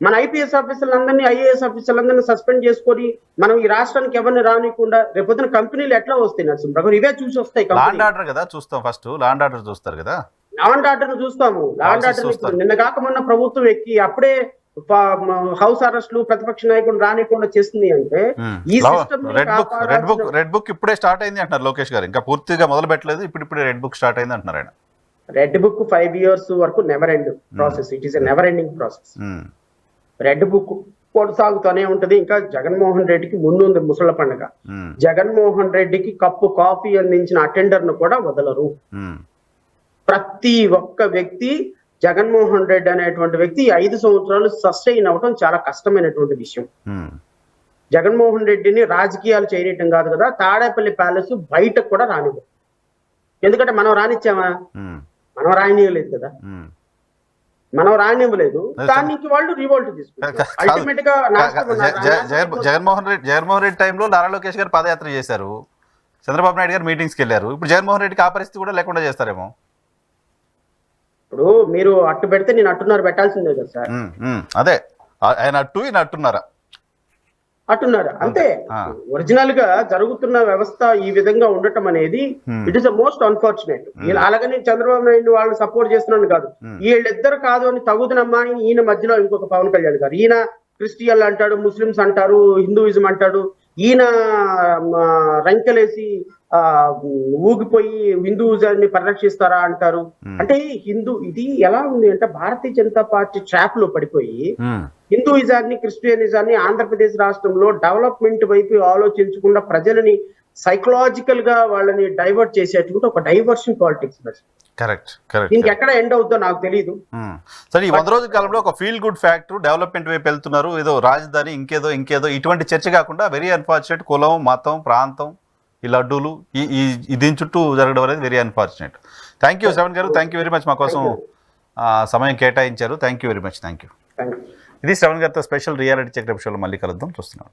మన ఐపీఎస్ ఆఫీసర్లందరినీ, ఐఏఎస్ ఆఫీసర్లందరినీ సస్పెండ్ చేసుకొని మనం ఈ రాష్ట్రానికి ఎవరిని రానికుండా రేపొద్దున కంపెనీలు ఎట్లా వస్తాయి నరసింహరావు? ఇవే చూసి వస్తాయి. లాండ్ ఆర్డర్ కదా చూస్తాం, ఫస్ట్ లాండ్ ఆర్డర్ చూస్తారు కదా, లాండ్ ఆర్డర్ చూస్తాము. లాండ్ ఆర్డర్ నిన్న కాక మొన్న ప్రభుత్వం ఎక్కి అప్పుడే హౌస్ అరెస్టులు ప్రతిపక్ష నాయకుడు రానికుండా చేస్తుంది అంటే ఈ సిస్టమ్ రెడ్ బుక్ ఇప్పుడే స్టార్ట్ అయింది అంటున్నారు లోకేష్ గారు, ఇంకా పూర్తిగా మొదలు పెట్టలేదు, ఇప్పుడే రెడ్ బుక్ స్టార్ట్ అయింది అంటున్నారు ఆయన. రెడ్ బుక్ 5 years వరకు never end process, it is a never ending process. Red book కొనసాగుతూనే ఉంటది. ఇంకా జగన్మోహన్ రెడ్డికి ముందు ఉంది ముసళ్ళ పండుగ. జగన్మోహన్ రెడ్డికి కప్పు కాఫీ అందించిన అటెండర్ ను కూడా వదలరు. ప్రతి ఒక్క వ్యక్తి, జగన్మోహన్ రెడ్డి అనేటువంటి వ్యక్తి 5 సంవత్సరాలు సస్టైన్ అవ్వడం చాలా కష్టమైనటువంటి విషయం. జగన్మోహన్ రెడ్డిని రాజకీయాలు చేయటం కాదు కదా, తాడేపల్లి ప్యాలెస్ బయటకు కూడా రానివ్వదు. ఎందుకంటే మనం రానిచ్చామా? మనం రానివ్వలేదు కదా, మనం రానివ్వలేదు. దానికి వాళ్ళు రివోల్ట్ తీసుకుంటారు. అల్టిమేట్ గా జగన్మోహన్ రెడ్డి టైంలో నారా లోకేష్ గారు పాదయాత్ర చేశారు, చంద్రబాబు నాయుడు గారు మీటింగ్స్కి వెళ్ళారు. ఇప్పుడు జగన్మోహన్ రెడ్డికి ఆ పరిస్థితి కూడా లేకుండా చేస్తారేమో. ఇప్పుడు మీరు అట్టు పెడితే నేను అట్టున్నారు పెట్టాల్సిందే కదా సార్. అదే ఆయన అట్టు ఈయన అట్టున్నారా? అట్టున్నారు అంతే. ఒరిజినల్ గా జరుగుతున్న వ్యవస్థ ఈ విధంగా ఉండటం అనేది it is the most unfortunate. అలాగని చంద్రబాబు నాయుడు వాళ్ళు సపోర్ట్ చేస్తున్నాను కాదు, వీళ్ళిద్దరు కాదు అని తగుదనమ్మా అని ఈయన మధ్యలో ఇంకొక పవన్ కళ్యాణ్ గారు, ఈయన క్రిస్టియన్లు అంటాడు, ముస్లిమ్స్ అంటారు, హిందూయిజం అంటాడు, ఈయన రంకెలేసి ఊగిపోయి హిందూయిజాన్ని పరిరక్షిస్తారా అంటారు. అంటే ఇది ఎలా ఉంది అంటే భారతీయ జనతా పార్టీ ట్రాప్ లో పడిపోయి హిందూయిజాన్ని, క్రిస్టియనిజాన్ని ఆంధ్రప్రదేశ్ రాష్ట్రంలో డెవలప్మెంట్ వైపు ఆలోచించకుండా ప్రజలని సైకలాజికల్ గా వాళ్ళని డైవర్ట్ చేసేటువంటి ఒక డైవర్షన్ పాలిటిక్స్. కరెక్ట్. దీనికి ఎక్కడ ఎండ్ అవుతుందో నాకు తెలియదు. సరే, ఈ 100 రోజుల కాలంలో ఒక ఫీల్ గుడ్ ఫ్యాక్టర్ డెవలప్మెంట్ వైపు వెళ్తున్నారు, ఏదో రాజధాని ఇంకేదో ఇటువంటి చర్చ కాకుండా వెరీ అన్ఫార్చునేట్ కులం, మతం, ప్రాంతం, ఈ లడ్డూలు దీని చుట్టూ జరగడం అనేది very unfortunate. Thank you Shravan గారు, థ్యాంక్ యూ వెరీ మచ్, మా కోసం సమయం కేటాయించారు. Thank you very much. Thank you. ఇది శ్రవణ్ గారితో స్పెషల్ రియాలిటీ చెక్ ఎపిసోడ్లో మళ్ళీ కలుద్దాం. చూస్తున్నాం.